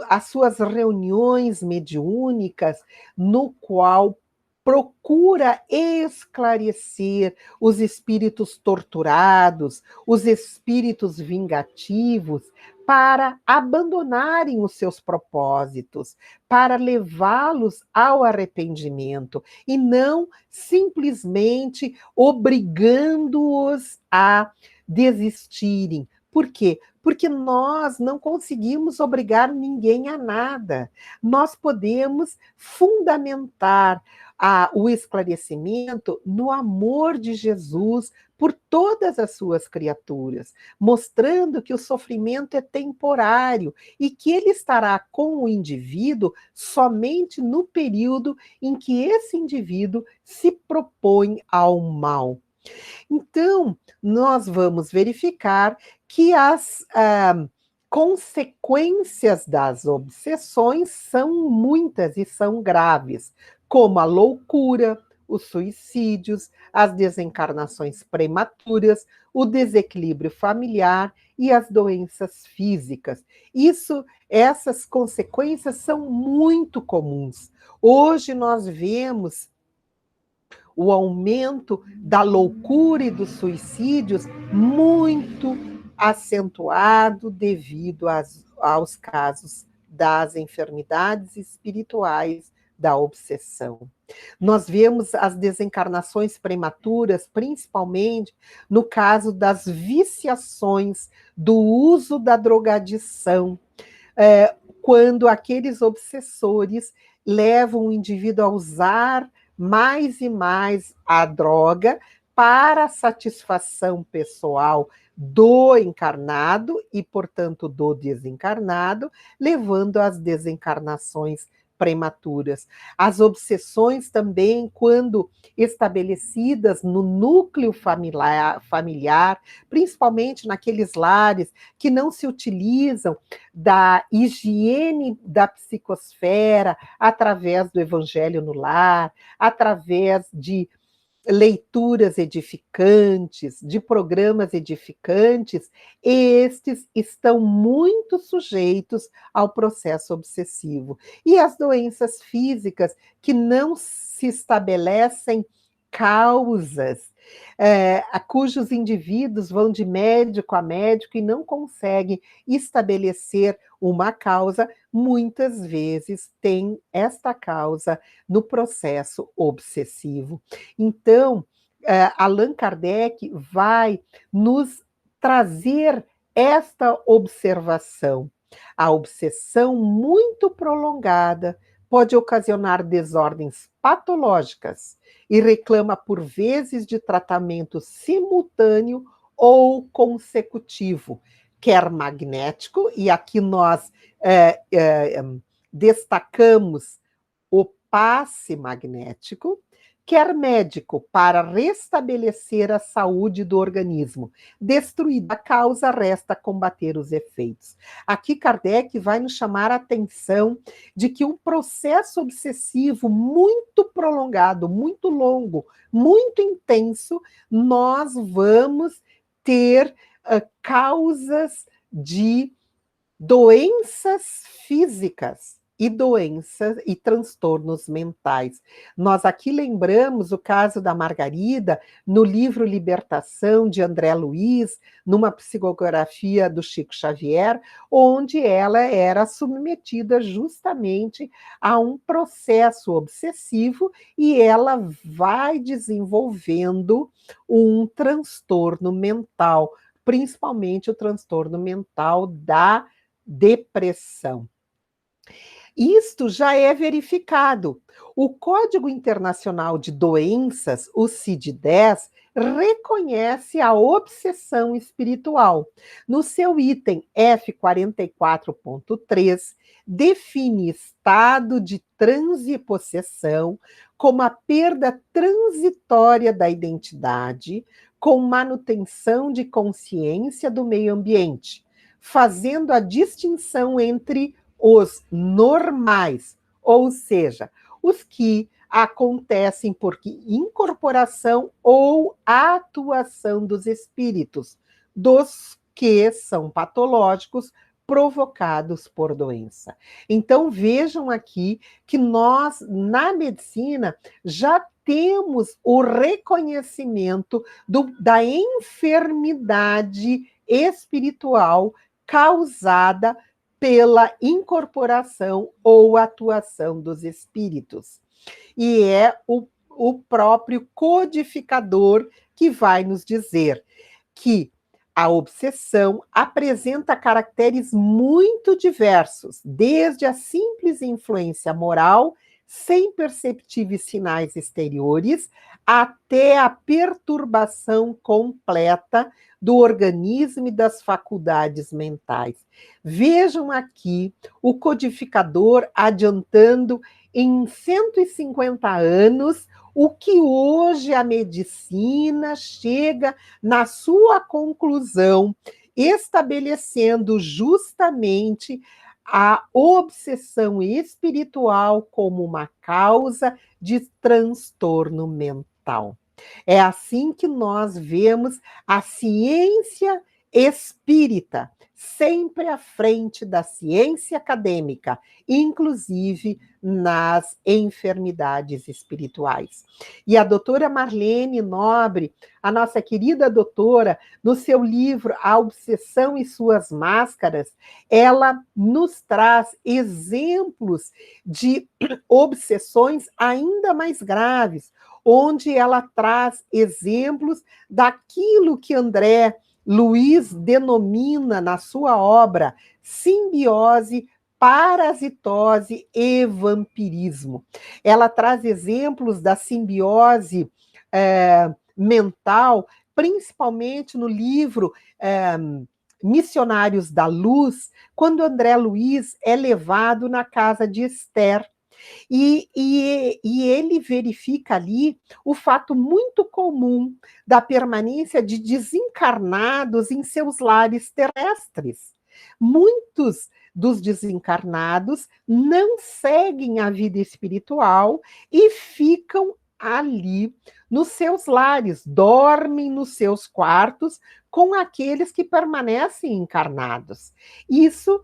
A: as suas reuniões mediúnicas, no qual procura esclarecer os espíritos torturados, os espíritos vingativos, para abandonarem os seus propósitos, para levá-los ao arrependimento, e não simplesmente obrigando-os a desistirem. Por quê? Porque nós não conseguimos obrigar ninguém a nada. Nós podemos fundamentar o esclarecimento no amor de Jesus por todas as suas criaturas, mostrando que o sofrimento é temporário e que ele estará com o indivíduo somente no período em que esse indivíduo se propõe ao mal. Então, nós vamos verificar que as consequências das obsessões são muitas e são graves, como a loucura, os suicídios, as desencarnações prematuras, o desequilíbrio familiar e as doenças físicas. Essas consequências são muito comuns. Hoje nós vemos o aumento da loucura e dos suicídios muito acentuado devido aos casos das enfermidades espirituais da obsessão. Nós vemos as desencarnações prematuras, principalmente no caso das viciações, do uso da drogadição, quando aqueles obsessores levam o indivíduo a usar mais e mais a droga para a satisfação pessoal do encarnado e, portanto, do desencarnado, levando às desencarnações prematuras. As obsessões também, quando estabelecidas no núcleo familiar, principalmente naqueles lares que não se utilizam da higiene da psicosfera através do evangelho no lar, através de leituras edificantes, de programas edificantes, estes estão muito sujeitos ao processo obsessivo. E as doenças físicas, que não se estabelecem causas, cujos indivíduos vão de médico a médico e não conseguem estabelecer uma causa, muitas vezes tem esta causa no processo obsessivo. Então, Allan Kardec vai nos trazer esta observação. A obsessão muito prolongada pode ocasionar desordens patológicas e reclama, por vezes, de tratamento simultâneo ou consecutivo, quer magnético, e aqui nós destacamos o passe magnético, quer médico, para restabelecer a saúde do organismo. Destruída a causa, resta combater os efeitos. Aqui Kardec vai nos chamar a atenção de que um processo obsessivo muito prolongado, muito longo, muito intenso, nós vamos ter causas de doenças físicas e doenças e transtornos mentais. Nós aqui lembramos o caso da Margarida, no livro Libertação, de André Luiz, numa psicografia do Chico Xavier, onde ela era submetida justamente a um processo obsessivo e ela vai desenvolvendo um transtorno mental, principalmente o transtorno mental da depressão. Isto já é verificado. O Código Internacional de Doenças, o CID-10, reconhece a obsessão espiritual. No seu item F44.3, define estado de transe e possessão como a perda transitória da identidade, com manutenção de consciência do meio ambiente, fazendo a distinção entre os normais, ou seja, os que acontecem por incorporação ou atuação dos espíritos, dos que são patológicos, provocados por doença. Então vejam aqui que nós, na medicina, já temos o reconhecimento da enfermidade espiritual causada pela incorporação ou atuação dos espíritos. E é o próprio codificador que vai nos dizer que a obsessão apresenta caracteres muito diversos, desde a simples influência moral, sem perceptíveis sinais exteriores, até a perturbação completa do organismo e das faculdades mentais. Vejam aqui o codificador adiantando em 150 anos o que hoje a medicina chega na sua conclusão, estabelecendo justamente a obsessão espiritual como uma causa de transtorno mental. É assim que nós vemos a ciência espírita sempre à frente da ciência acadêmica, inclusive nas enfermidades espirituais. E a doutora Marlene Nobre, a nossa querida doutora, no seu livro A Obsessão e Suas Máscaras, ela nos traz exemplos de obsessões ainda mais graves, onde ela traz exemplos daquilo que André Luiz denomina na sua obra simbiose, parasitose e vampirismo. Ela traz exemplos da simbiose mental, principalmente no livro Missionários da Luz, quando André Luiz é levado na casa de Esther. E ele verifica ali o fato muito comum da permanência de desencarnados em seus lares terrestres. Muitos dos desencarnados não seguem a vida espiritual e ficam ali nos seus lares, dormem nos seus quartos com aqueles que permanecem encarnados. Isso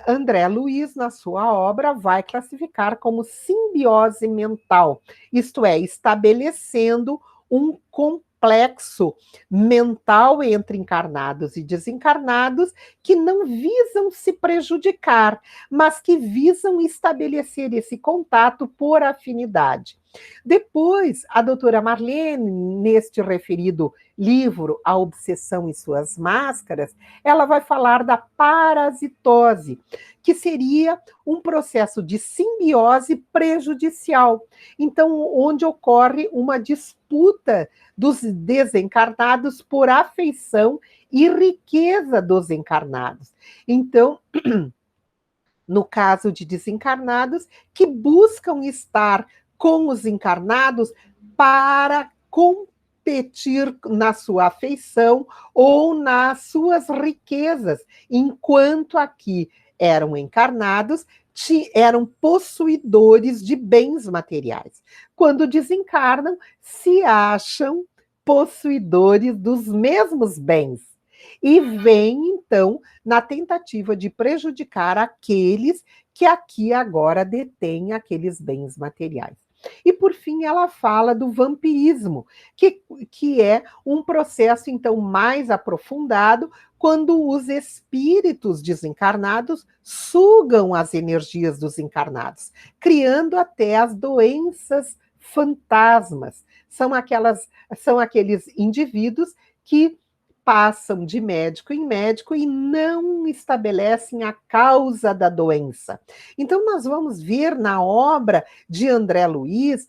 A: André Luiz, na sua obra, vai classificar como simbiose mental, isto é, estabelecendo um complexo mental entre encarnados e desencarnados que não visam se prejudicar, mas que visam estabelecer esse contato por afinidade. Depois, a doutora Marlene, neste referido livro, A Obsessão e Suas Máscaras, ela vai falar da parasitose, que seria um processo de simbiose prejudicial. Então, onde ocorre uma disputa dos desencarnados por afeição e riqueza dos encarnados. Então, no caso de desencarnados que buscam estar com os encarnados para competir na sua afeição ou nas suas riquezas, enquanto aqui eram encarnados, eram possuidores de bens materiais. Quando desencarnam, se acham possuidores dos mesmos bens. E vêm, então, na tentativa de prejudicar aqueles que aqui agora detêm aqueles bens materiais. E, por fim, ela fala do vampirismo, que é um processo, então, mais aprofundado, quando os espíritos desencarnados sugam as energias dos encarnados, criando até as doenças fantasmas. São aqueles indivíduos que passam de médico em médico e não estabelecem a causa da doença. Então, nós vamos ver na obra de André Luiz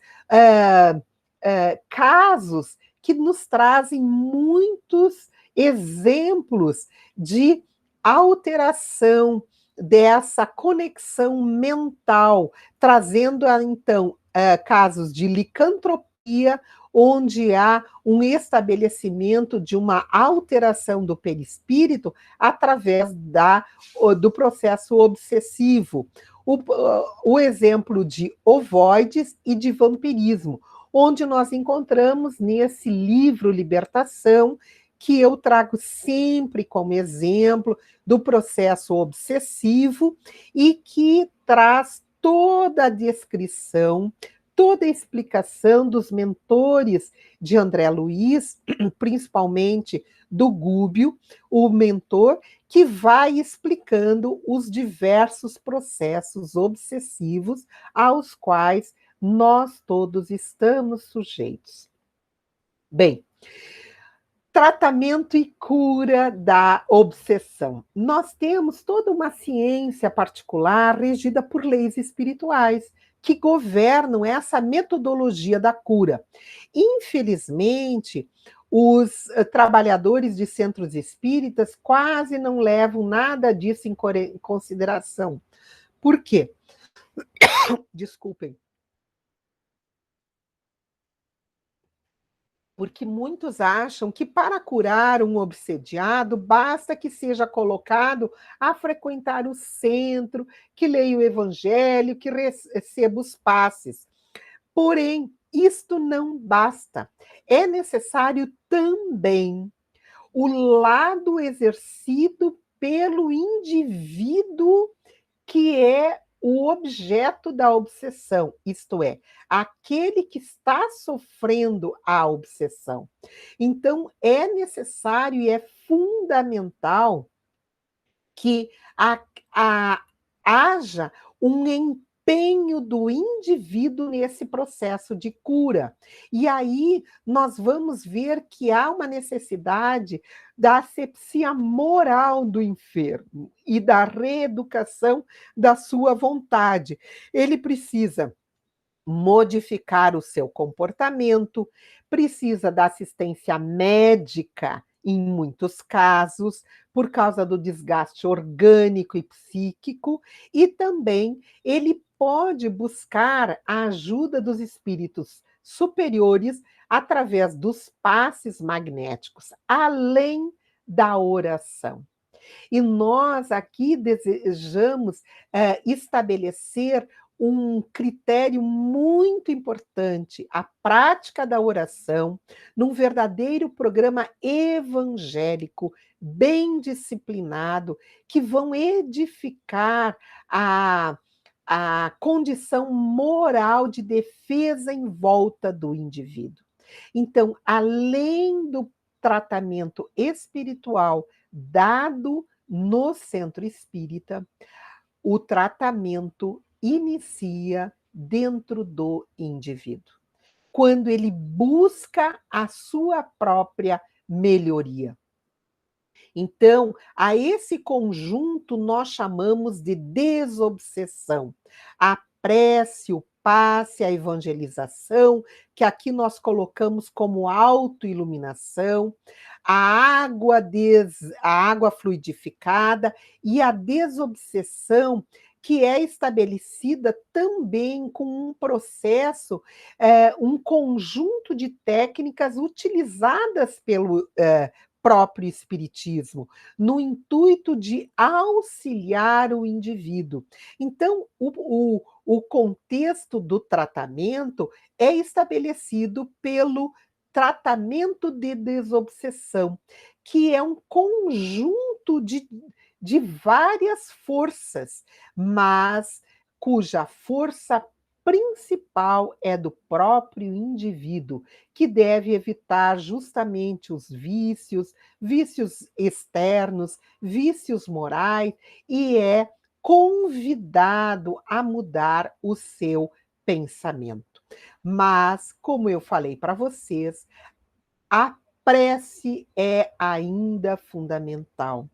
A: casos que nos trazem muitos exemplos de alteração dessa conexão mental, trazendo, então, casos de licantropia, onde há um estabelecimento de uma alteração do perispírito através do processo obsessivo. O exemplo de ovoides e de vampirismo, onde nós encontramos nesse livro Libertação, que eu trago sempre como exemplo do processo obsessivo e que traz toda a descrição, toda a explicação dos mentores de André Luiz, principalmente do Gúbio, o mentor, que vai explicando os diversos processos obsessivos aos quais nós todos estamos sujeitos. Bem, tratamento e cura da obsessão. Nós temos toda uma ciência particular regida por leis espirituais que governam essa metodologia da cura. Infelizmente, os trabalhadores de centros espíritas quase não levam nada disso em consideração. Por quê? Desculpem. Porque muitos acham que para curar um obsediado, basta que seja colocado a frequentar o centro, que leia o evangelho, que receba os passes. Porém, isto não basta. É necessário também o lado exercido pelo indivíduo que é o objeto da obsessão, isto é, aquele que está sofrendo a obsessão. Então, é necessário e é fundamental que haja um empenho do indivíduo nesse processo de cura. E aí nós vamos ver que há uma necessidade da asepsia moral do enfermo e da reeducação da sua vontade. Ele precisa modificar o seu comportamento, precisa da assistência médica em muitos casos, por causa do desgaste orgânico e psíquico, e também ele pode buscar a ajuda dos espíritos superiores através dos passes magnéticos, além da oração. E nós aqui desejamos estabelecer um critério muito importante, a prática da oração, num verdadeiro programa evangélico, bem disciplinado, que vão edificar a, a condição moral de defesa em volta do indivíduo. Então, além do tratamento espiritual dado no centro espírita, o tratamento inicia dentro do indivíduo, quando ele busca a sua própria melhoria. Então, a esse conjunto nós chamamos de desobsessão. A prece, o passe, a evangelização, que aqui nós colocamos como autoiluminação, a água fluidificada e a desobsessão, que é estabelecida também com um processo, um conjunto de técnicas utilizadas pelo próprio espiritismo, no intuito de auxiliar o indivíduo. Então, o contexto do tratamento é estabelecido pelo tratamento de desobsessão, que é um conjunto de várias forças, mas cuja força principal é do próprio indivíduo, que deve evitar justamente os vícios, vícios externos, vícios morais, e é convidado a mudar o seu pensamento. Mas, como eu falei para vocês, a prece é ainda fundamental.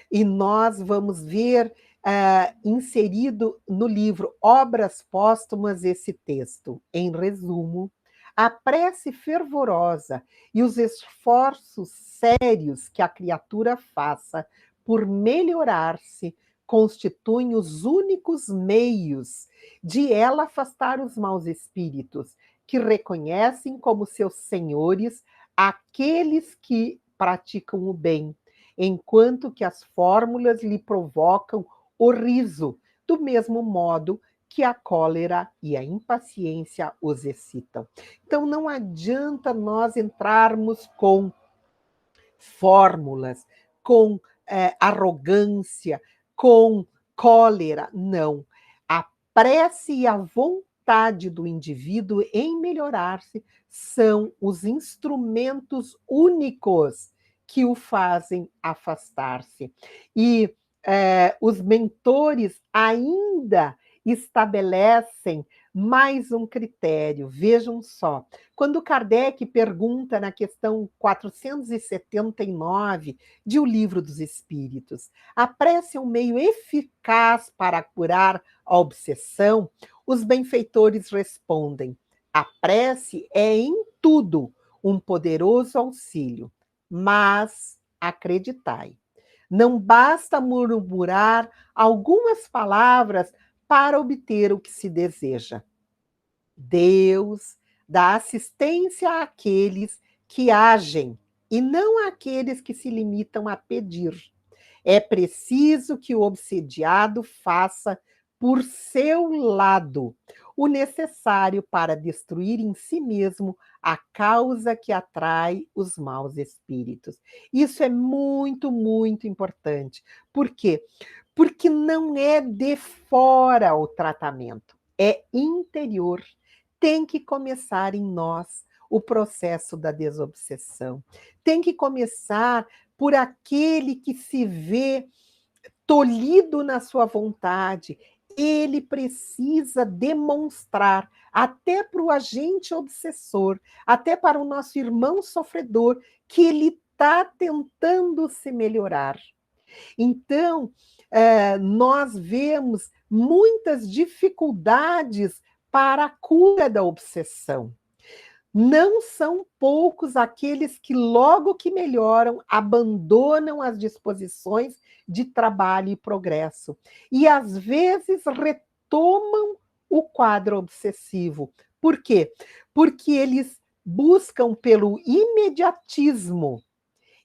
A: E nós vamos ver inserido no livro Obras Póstumas esse texto. Em resumo, a prece fervorosa e os esforços sérios que a criatura faça por melhorar-se constituem os únicos meios de ela afastar os maus espíritos, que reconhecem como seus senhores aqueles que praticam o bem, enquanto que as fórmulas lhe provocam o riso, do mesmo modo que a cólera e a impaciência os excitam. Então, não adianta nós entrarmos com fórmulas, com arrogância, com cólera. Não. A prece e a vontade do indivíduo em melhorar-se são os instrumentos únicos que o fazem afastar-se. E os mentores ainda estabelecem mais um critério. Vejam só, quando Kardec pergunta na questão 479 de O Livro dos Espíritos, a prece é um meio eficaz para curar a obsessão? Os benfeitores respondem: a prece é em tudo um poderoso auxílio, mas acreditai, não basta murmurar algumas palavras para obter o que se deseja. Deus dá assistência àqueles que agem e não àqueles que se limitam a pedir. É preciso que o obsediado faça por seu lado o necessário para destruir em si mesmo a causa que atrai os maus espíritos. Isso é muito, muito importante. Por quê? Porque não é de fora o tratamento, é interior. Tem que começar em nós o processo da desobsessão. Tem que começar por aquele que se vê tolhido na sua vontade. Ele precisa demonstrar, até para o agente obsessor, até para o nosso irmão sofredor, que ele está tentando se melhorar. Então, nós vemos muitas dificuldades para a cura da obsessão. Não são poucos aqueles que, logo que melhoram, abandonam as disposições de trabalho e progresso. E, às vezes, retomam o quadro obsessivo. Por quê? Porque eles buscam pelo imediatismo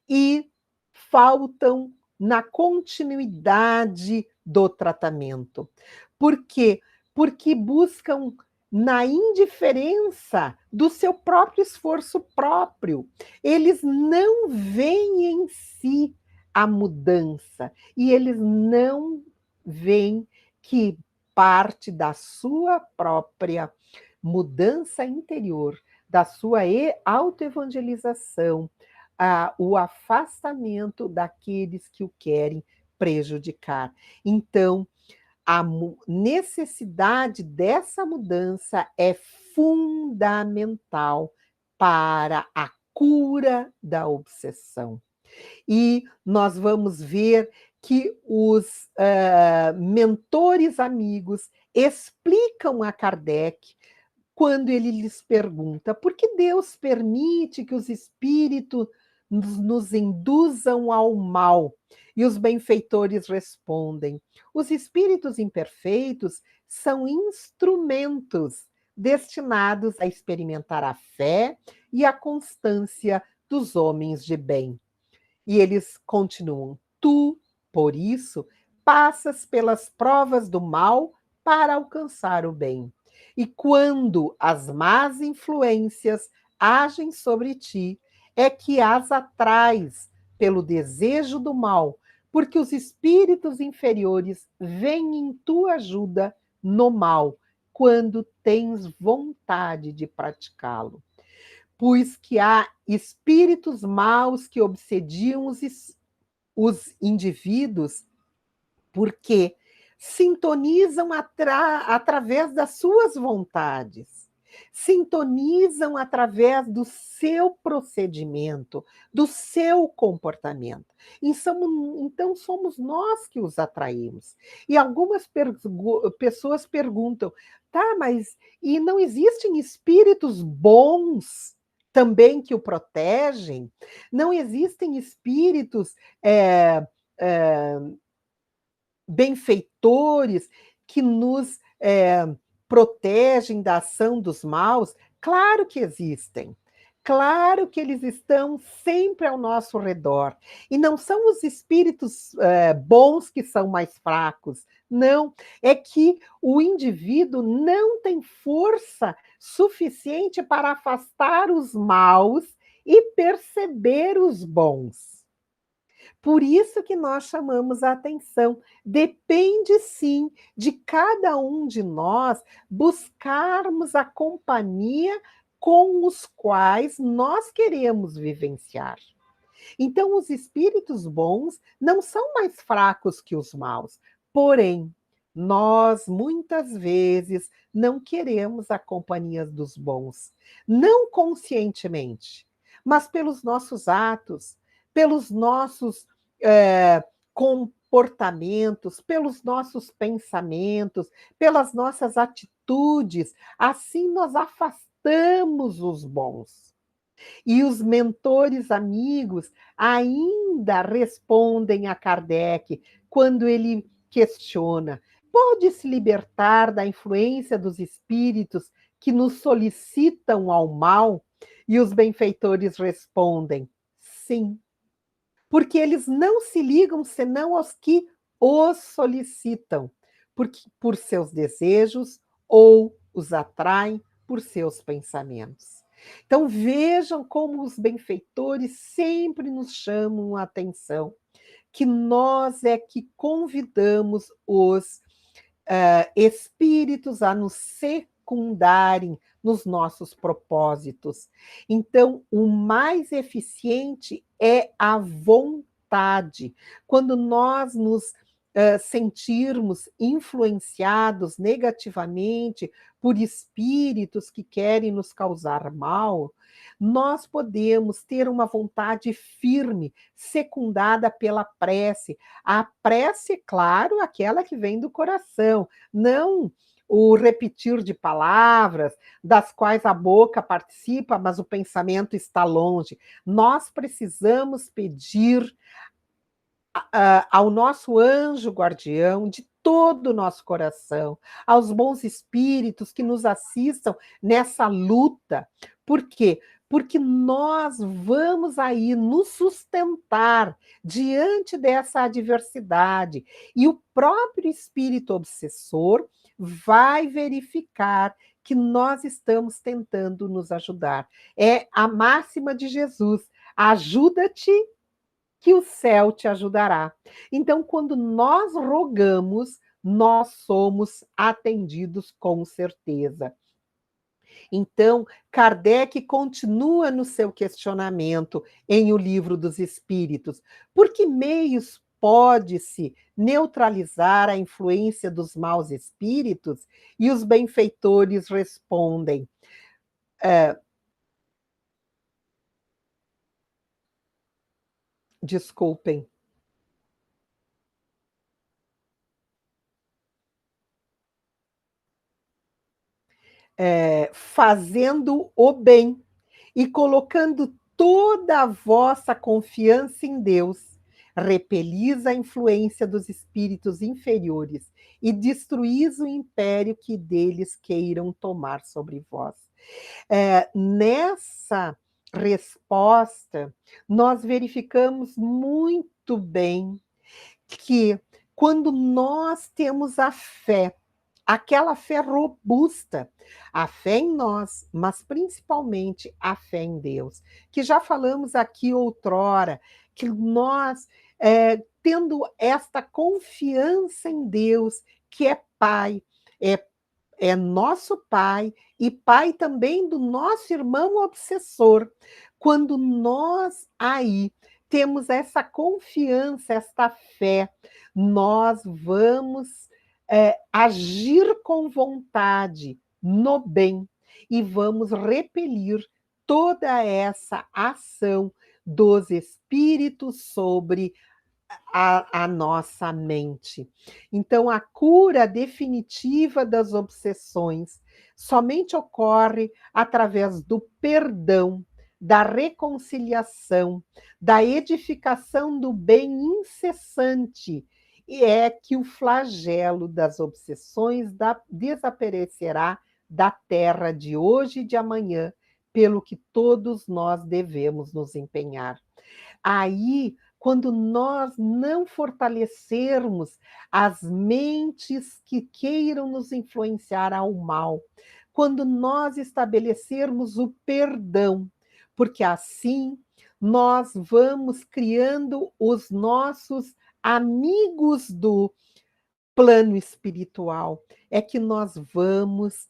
A: e faltam na continuidade do tratamento. Por quê? Porque buscam na indiferença do seu próprio esforço próprio. Eles não veem em si a mudança e eles não veem que parte da sua própria mudança interior, da sua autoevangelização, o afastamento daqueles que o querem prejudicar. Então, a necessidade dessa mudança é fundamental para a cura da obsessão. E nós vamos ver que os mentores amigos explicam a Kardec quando ele lhes pergunta por que Deus permite que os espíritos nos induzam ao mal. E os benfeitores respondem: os espíritos imperfeitos são instrumentos destinados a experimentar a fé e a constância dos homens de bem. E eles continuam: tu, por isso, passas pelas provas do mal para alcançar o bem. E quando as más influências agem sobre ti, é que as atrais pelo desejo do mal, porque os espíritos inferiores vêm em tua ajuda no mal, quando tens vontade de praticá-lo. Pois que há espíritos maus que obsediam os indivíduos porque sintonizam através das suas vontades, sintonizam através do seu procedimento, do seu comportamento. Então, somos nós que os atraímos. E algumas pessoas perguntam: tá, mas e não existem espíritos bons também que o protegem? Não existem espíritos é, benfeitores que nos protegem da ação dos maus? Claro que existem. Claro que eles estão sempre ao nosso redor. E não são os espíritos bons que são mais fracos. Não. É que o indivíduo não tem força suficiente para afastar os maus e perceber os bons. Por isso que nós chamamos a atenção. Depende sim de cada um de nós buscarmos a companhia com os quais nós queremos vivenciar. Então, os espíritos bons não são mais fracos que os maus, porém, nós muitas vezes não queremos a companhia dos bons, não conscientemente, mas pelos nossos atos, pelos nossos comportamentos, pelos nossos pensamentos, pelas nossas atitudes. Assim, nós afastamos os bons. E os mentores amigos ainda respondem a Kardec quando ele questiona: pode se libertar da influência dos espíritos que nos solicitam ao mal? E os benfeitores respondem: sim, porque eles não se ligam senão aos que os solicitam, por seus desejos ou os atraem por seus pensamentos. Então vejam como os benfeitores sempre nos chamam a atenção, que nós é que convidamos os espíritos a nos secundarem nos nossos propósitos. Então, o mais eficiente é a vontade. Quando nós nos sentirmos influenciados negativamente por espíritos que querem nos causar mal, nós podemos ter uma vontade firme, secundada pela prece. A prece, claro, aquela que vem do coração, não o repetir de palavras, das quais a boca participa, mas o pensamento está longe. Nós precisamos pedir ao nosso anjo guardião de todo o nosso coração, aos bons espíritos que nos assistam nessa luta. Por quê? Porque nós vamos aí nos sustentar diante dessa adversidade e o próprio espírito obsessor vai verificar que nós estamos tentando nos ajudar. É a máxima de Jesus: ajuda-te que o céu te ajudará. Então, quando nós rogamos, nós somos atendidos com certeza. Então, Kardec continua no seu questionamento em O Livro dos Espíritos. Por que meios pode-se neutralizar a influência dos maus espíritos? E os benfeitores respondem: desculpem, fazendo o bem e colocando toda a vossa confiança em Deus, repelis a influência dos espíritos inferiores e destruís o império que deles queiram tomar sobre vós. Nessa resposta, nós verificamos muito bem que quando nós temos a fé, aquela fé robusta, a fé em nós, mas principalmente a fé em Deus, que já falamos aqui outrora, que nós, tendo esta confiança em Deus, que é Pai, é nosso Pai e Pai também do nosso irmão obsessor. Quando nós aí temos essa confiança, esta fé, nós vamos agir com vontade no bem e vamos repelir toda essa ação dos espíritos sobre a nossa mente. Então, a cura definitiva das obsessões somente ocorre através do perdão, da reconciliação, da edificação do bem incessante, e é que o flagelo das obsessões desaparecerá da terra de hoje e de amanhã, pelo que todos nós devemos nos empenhar. Aí, quando nós não fortalecermos as mentes que queiram nos influenciar ao mal, quando nós estabelecermos o perdão, porque assim nós vamos criando os nossos amigos do plano espiritual, é que nós vamos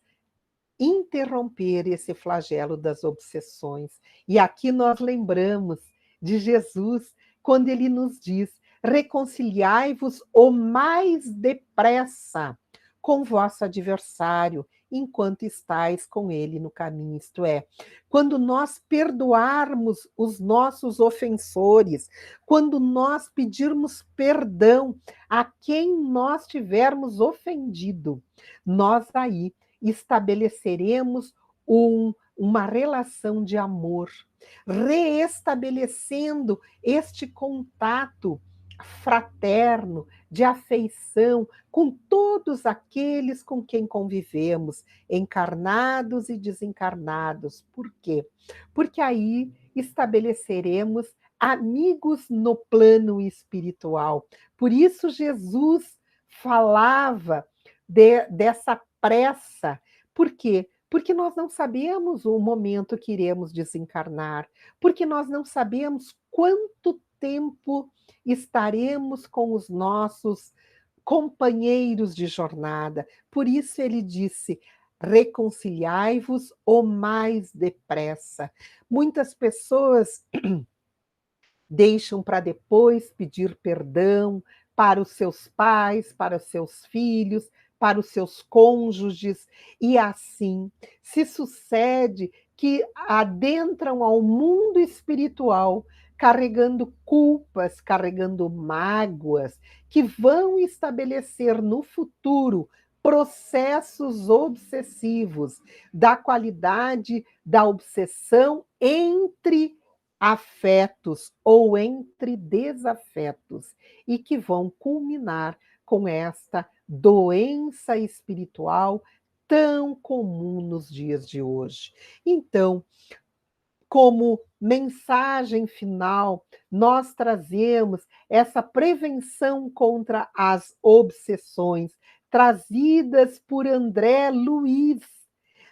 A: interromper esse flagelo das obsessões. E aqui nós lembramos de Jesus, quando ele nos diz: reconciliai-vos o mais depressa com vosso adversário, enquanto estáis com ele no caminho. Isto é, quando nós perdoarmos os nossos ofensores, quando nós pedirmos perdão a quem nós tivermos ofendido, nós aí estabeleceremos uma relação de amor, reestabelecendo este contato fraterno, de afeição com todos aqueles com quem convivemos, encarnados e desencarnados. Por quê? Porque aí estabeleceremos amigos no plano espiritual. Por isso, Jesus falava dessa pressa. Por quê? Porque nós não sabemos o momento que iremos desencarnar, porque nós não sabemos quanto tempo estaremos com os nossos companheiros de jornada. Por isso ele disse: reconciliai-vos o mais depressa. Muitas pessoas deixam para depois pedir perdão para os seus pais, para os seus filhos, para os seus cônjuges, e assim se sucede que adentram ao mundo espiritual carregando culpas, carregando mágoas, que vão estabelecer no futuro processos obsessivos, da qualidade da obsessão entre afetos ou entre desafetos, e que vão culminar com esta doença espiritual tão comum nos dias de hoje. Então, como mensagem final, nós trazemos essa prevenção contra as obsessões, trazidas por André Luiz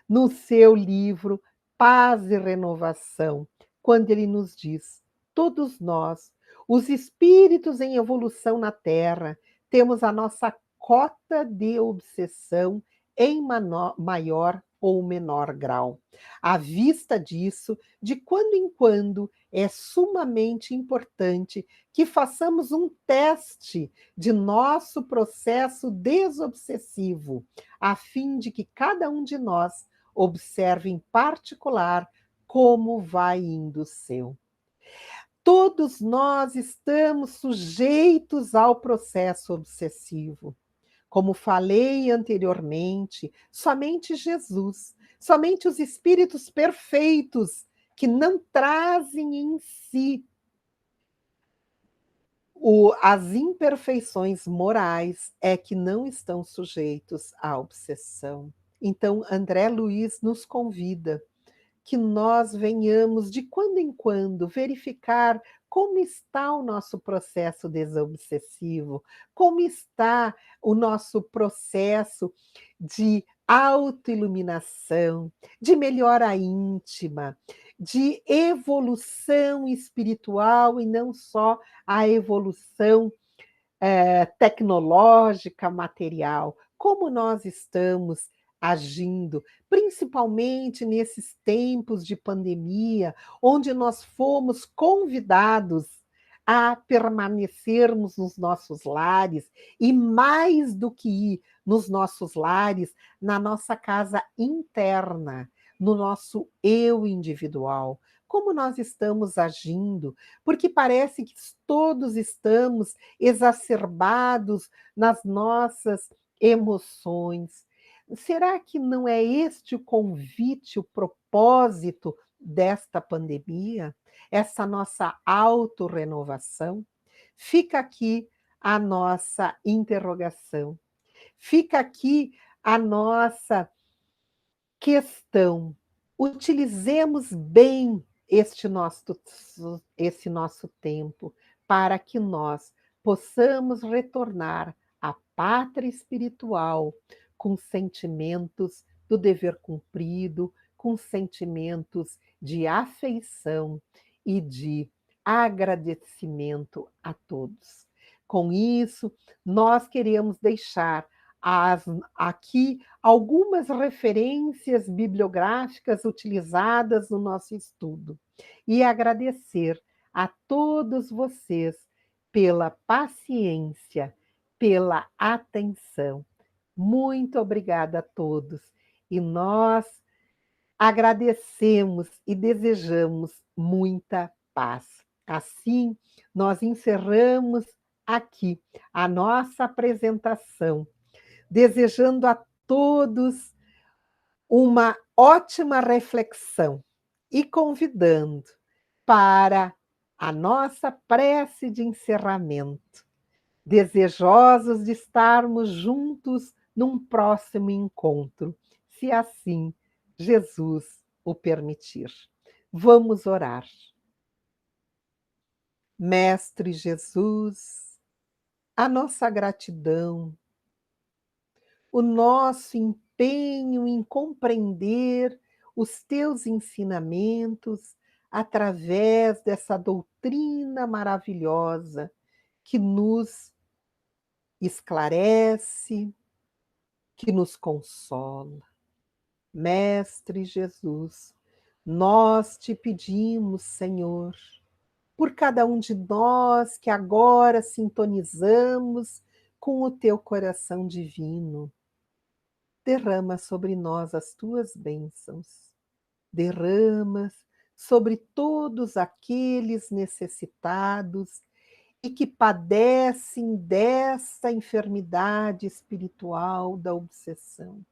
A: no seu livro Paz e Renovação, quando ele nos diz: todos nós, os espíritos em evolução na Terra, temos a nossa cota de obsessão em maior ou menor grau. À vista disso, de quando em quando é sumamente importante que façamos um teste de nosso processo desobsessivo, a fim de que cada um de nós observe em particular como vai indo o seu. Todos nós estamos sujeitos ao processo obsessivo. Como falei anteriormente, somente Jesus, somente os espíritos perfeitos que não trazem em si as imperfeições morais é que não estão sujeitos à obsessão. Então, André Luiz nos convida que nós venhamos, de quando em quando, verificar como está o nosso processo desobsessivo, como está o nosso processo de autoiluminação, de melhora íntima, de evolução espiritual e não só a evolução tecnológica, material, como nós estamos agindo, principalmente nesses tempos de pandemia, onde nós fomos convidados a permanecermos nos nossos lares e, mais do que ir nos nossos lares, na nossa casa interna, no nosso eu individual. Como nós estamos agindo? Porque parece que todos estamos exacerbados nas nossas emoções. Será que não é este o convite, o propósito desta pandemia? Essa nossa autorrenovação? Fica aqui a nossa interrogação. Fica aqui a nossa questão. Utilizemos bem esse nosso tempo para que nós possamos retornar à pátria espiritual com sentimentos do dever cumprido, com sentimentos de afeição e de agradecimento a todos. Com isso, nós queremos deixar as, aqui algumas referências bibliográficas utilizadas no nosso estudo e agradecer a todos vocês pela paciência, pela atenção. Muito obrigada a todos. E nós agradecemos e desejamos muita paz. Assim, nós encerramos aqui a nossa apresentação, desejando a todos uma ótima reflexão e convidando para a nossa prece de encerramento, desejosos de estarmos juntos num próximo encontro, se assim Jesus o permitir. Vamos orar. Mestre Jesus, a nossa gratidão, o nosso empenho em compreender os teus ensinamentos através dessa doutrina maravilhosa que nos esclarece, que nos consola. Mestre Jesus, nós te pedimos, Senhor, por cada um de nós que agora sintonizamos com o teu coração divino. Derrama sobre nós as tuas bênçãos, derrama sobre todos aqueles necessitados e que padecem dessa enfermidade espiritual da obsessão.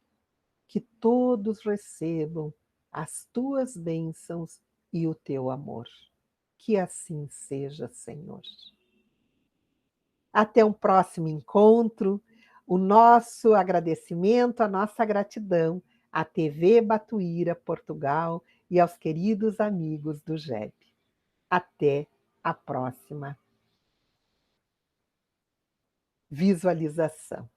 A: Que todos recebam as tuas bênçãos e o teu amor. Que assim seja, Senhor. Até um próximo encontro. O nosso agradecimento, a nossa gratidão à TV Batuíra Portugal e aos queridos amigos do GEB. Até a próxima visualização.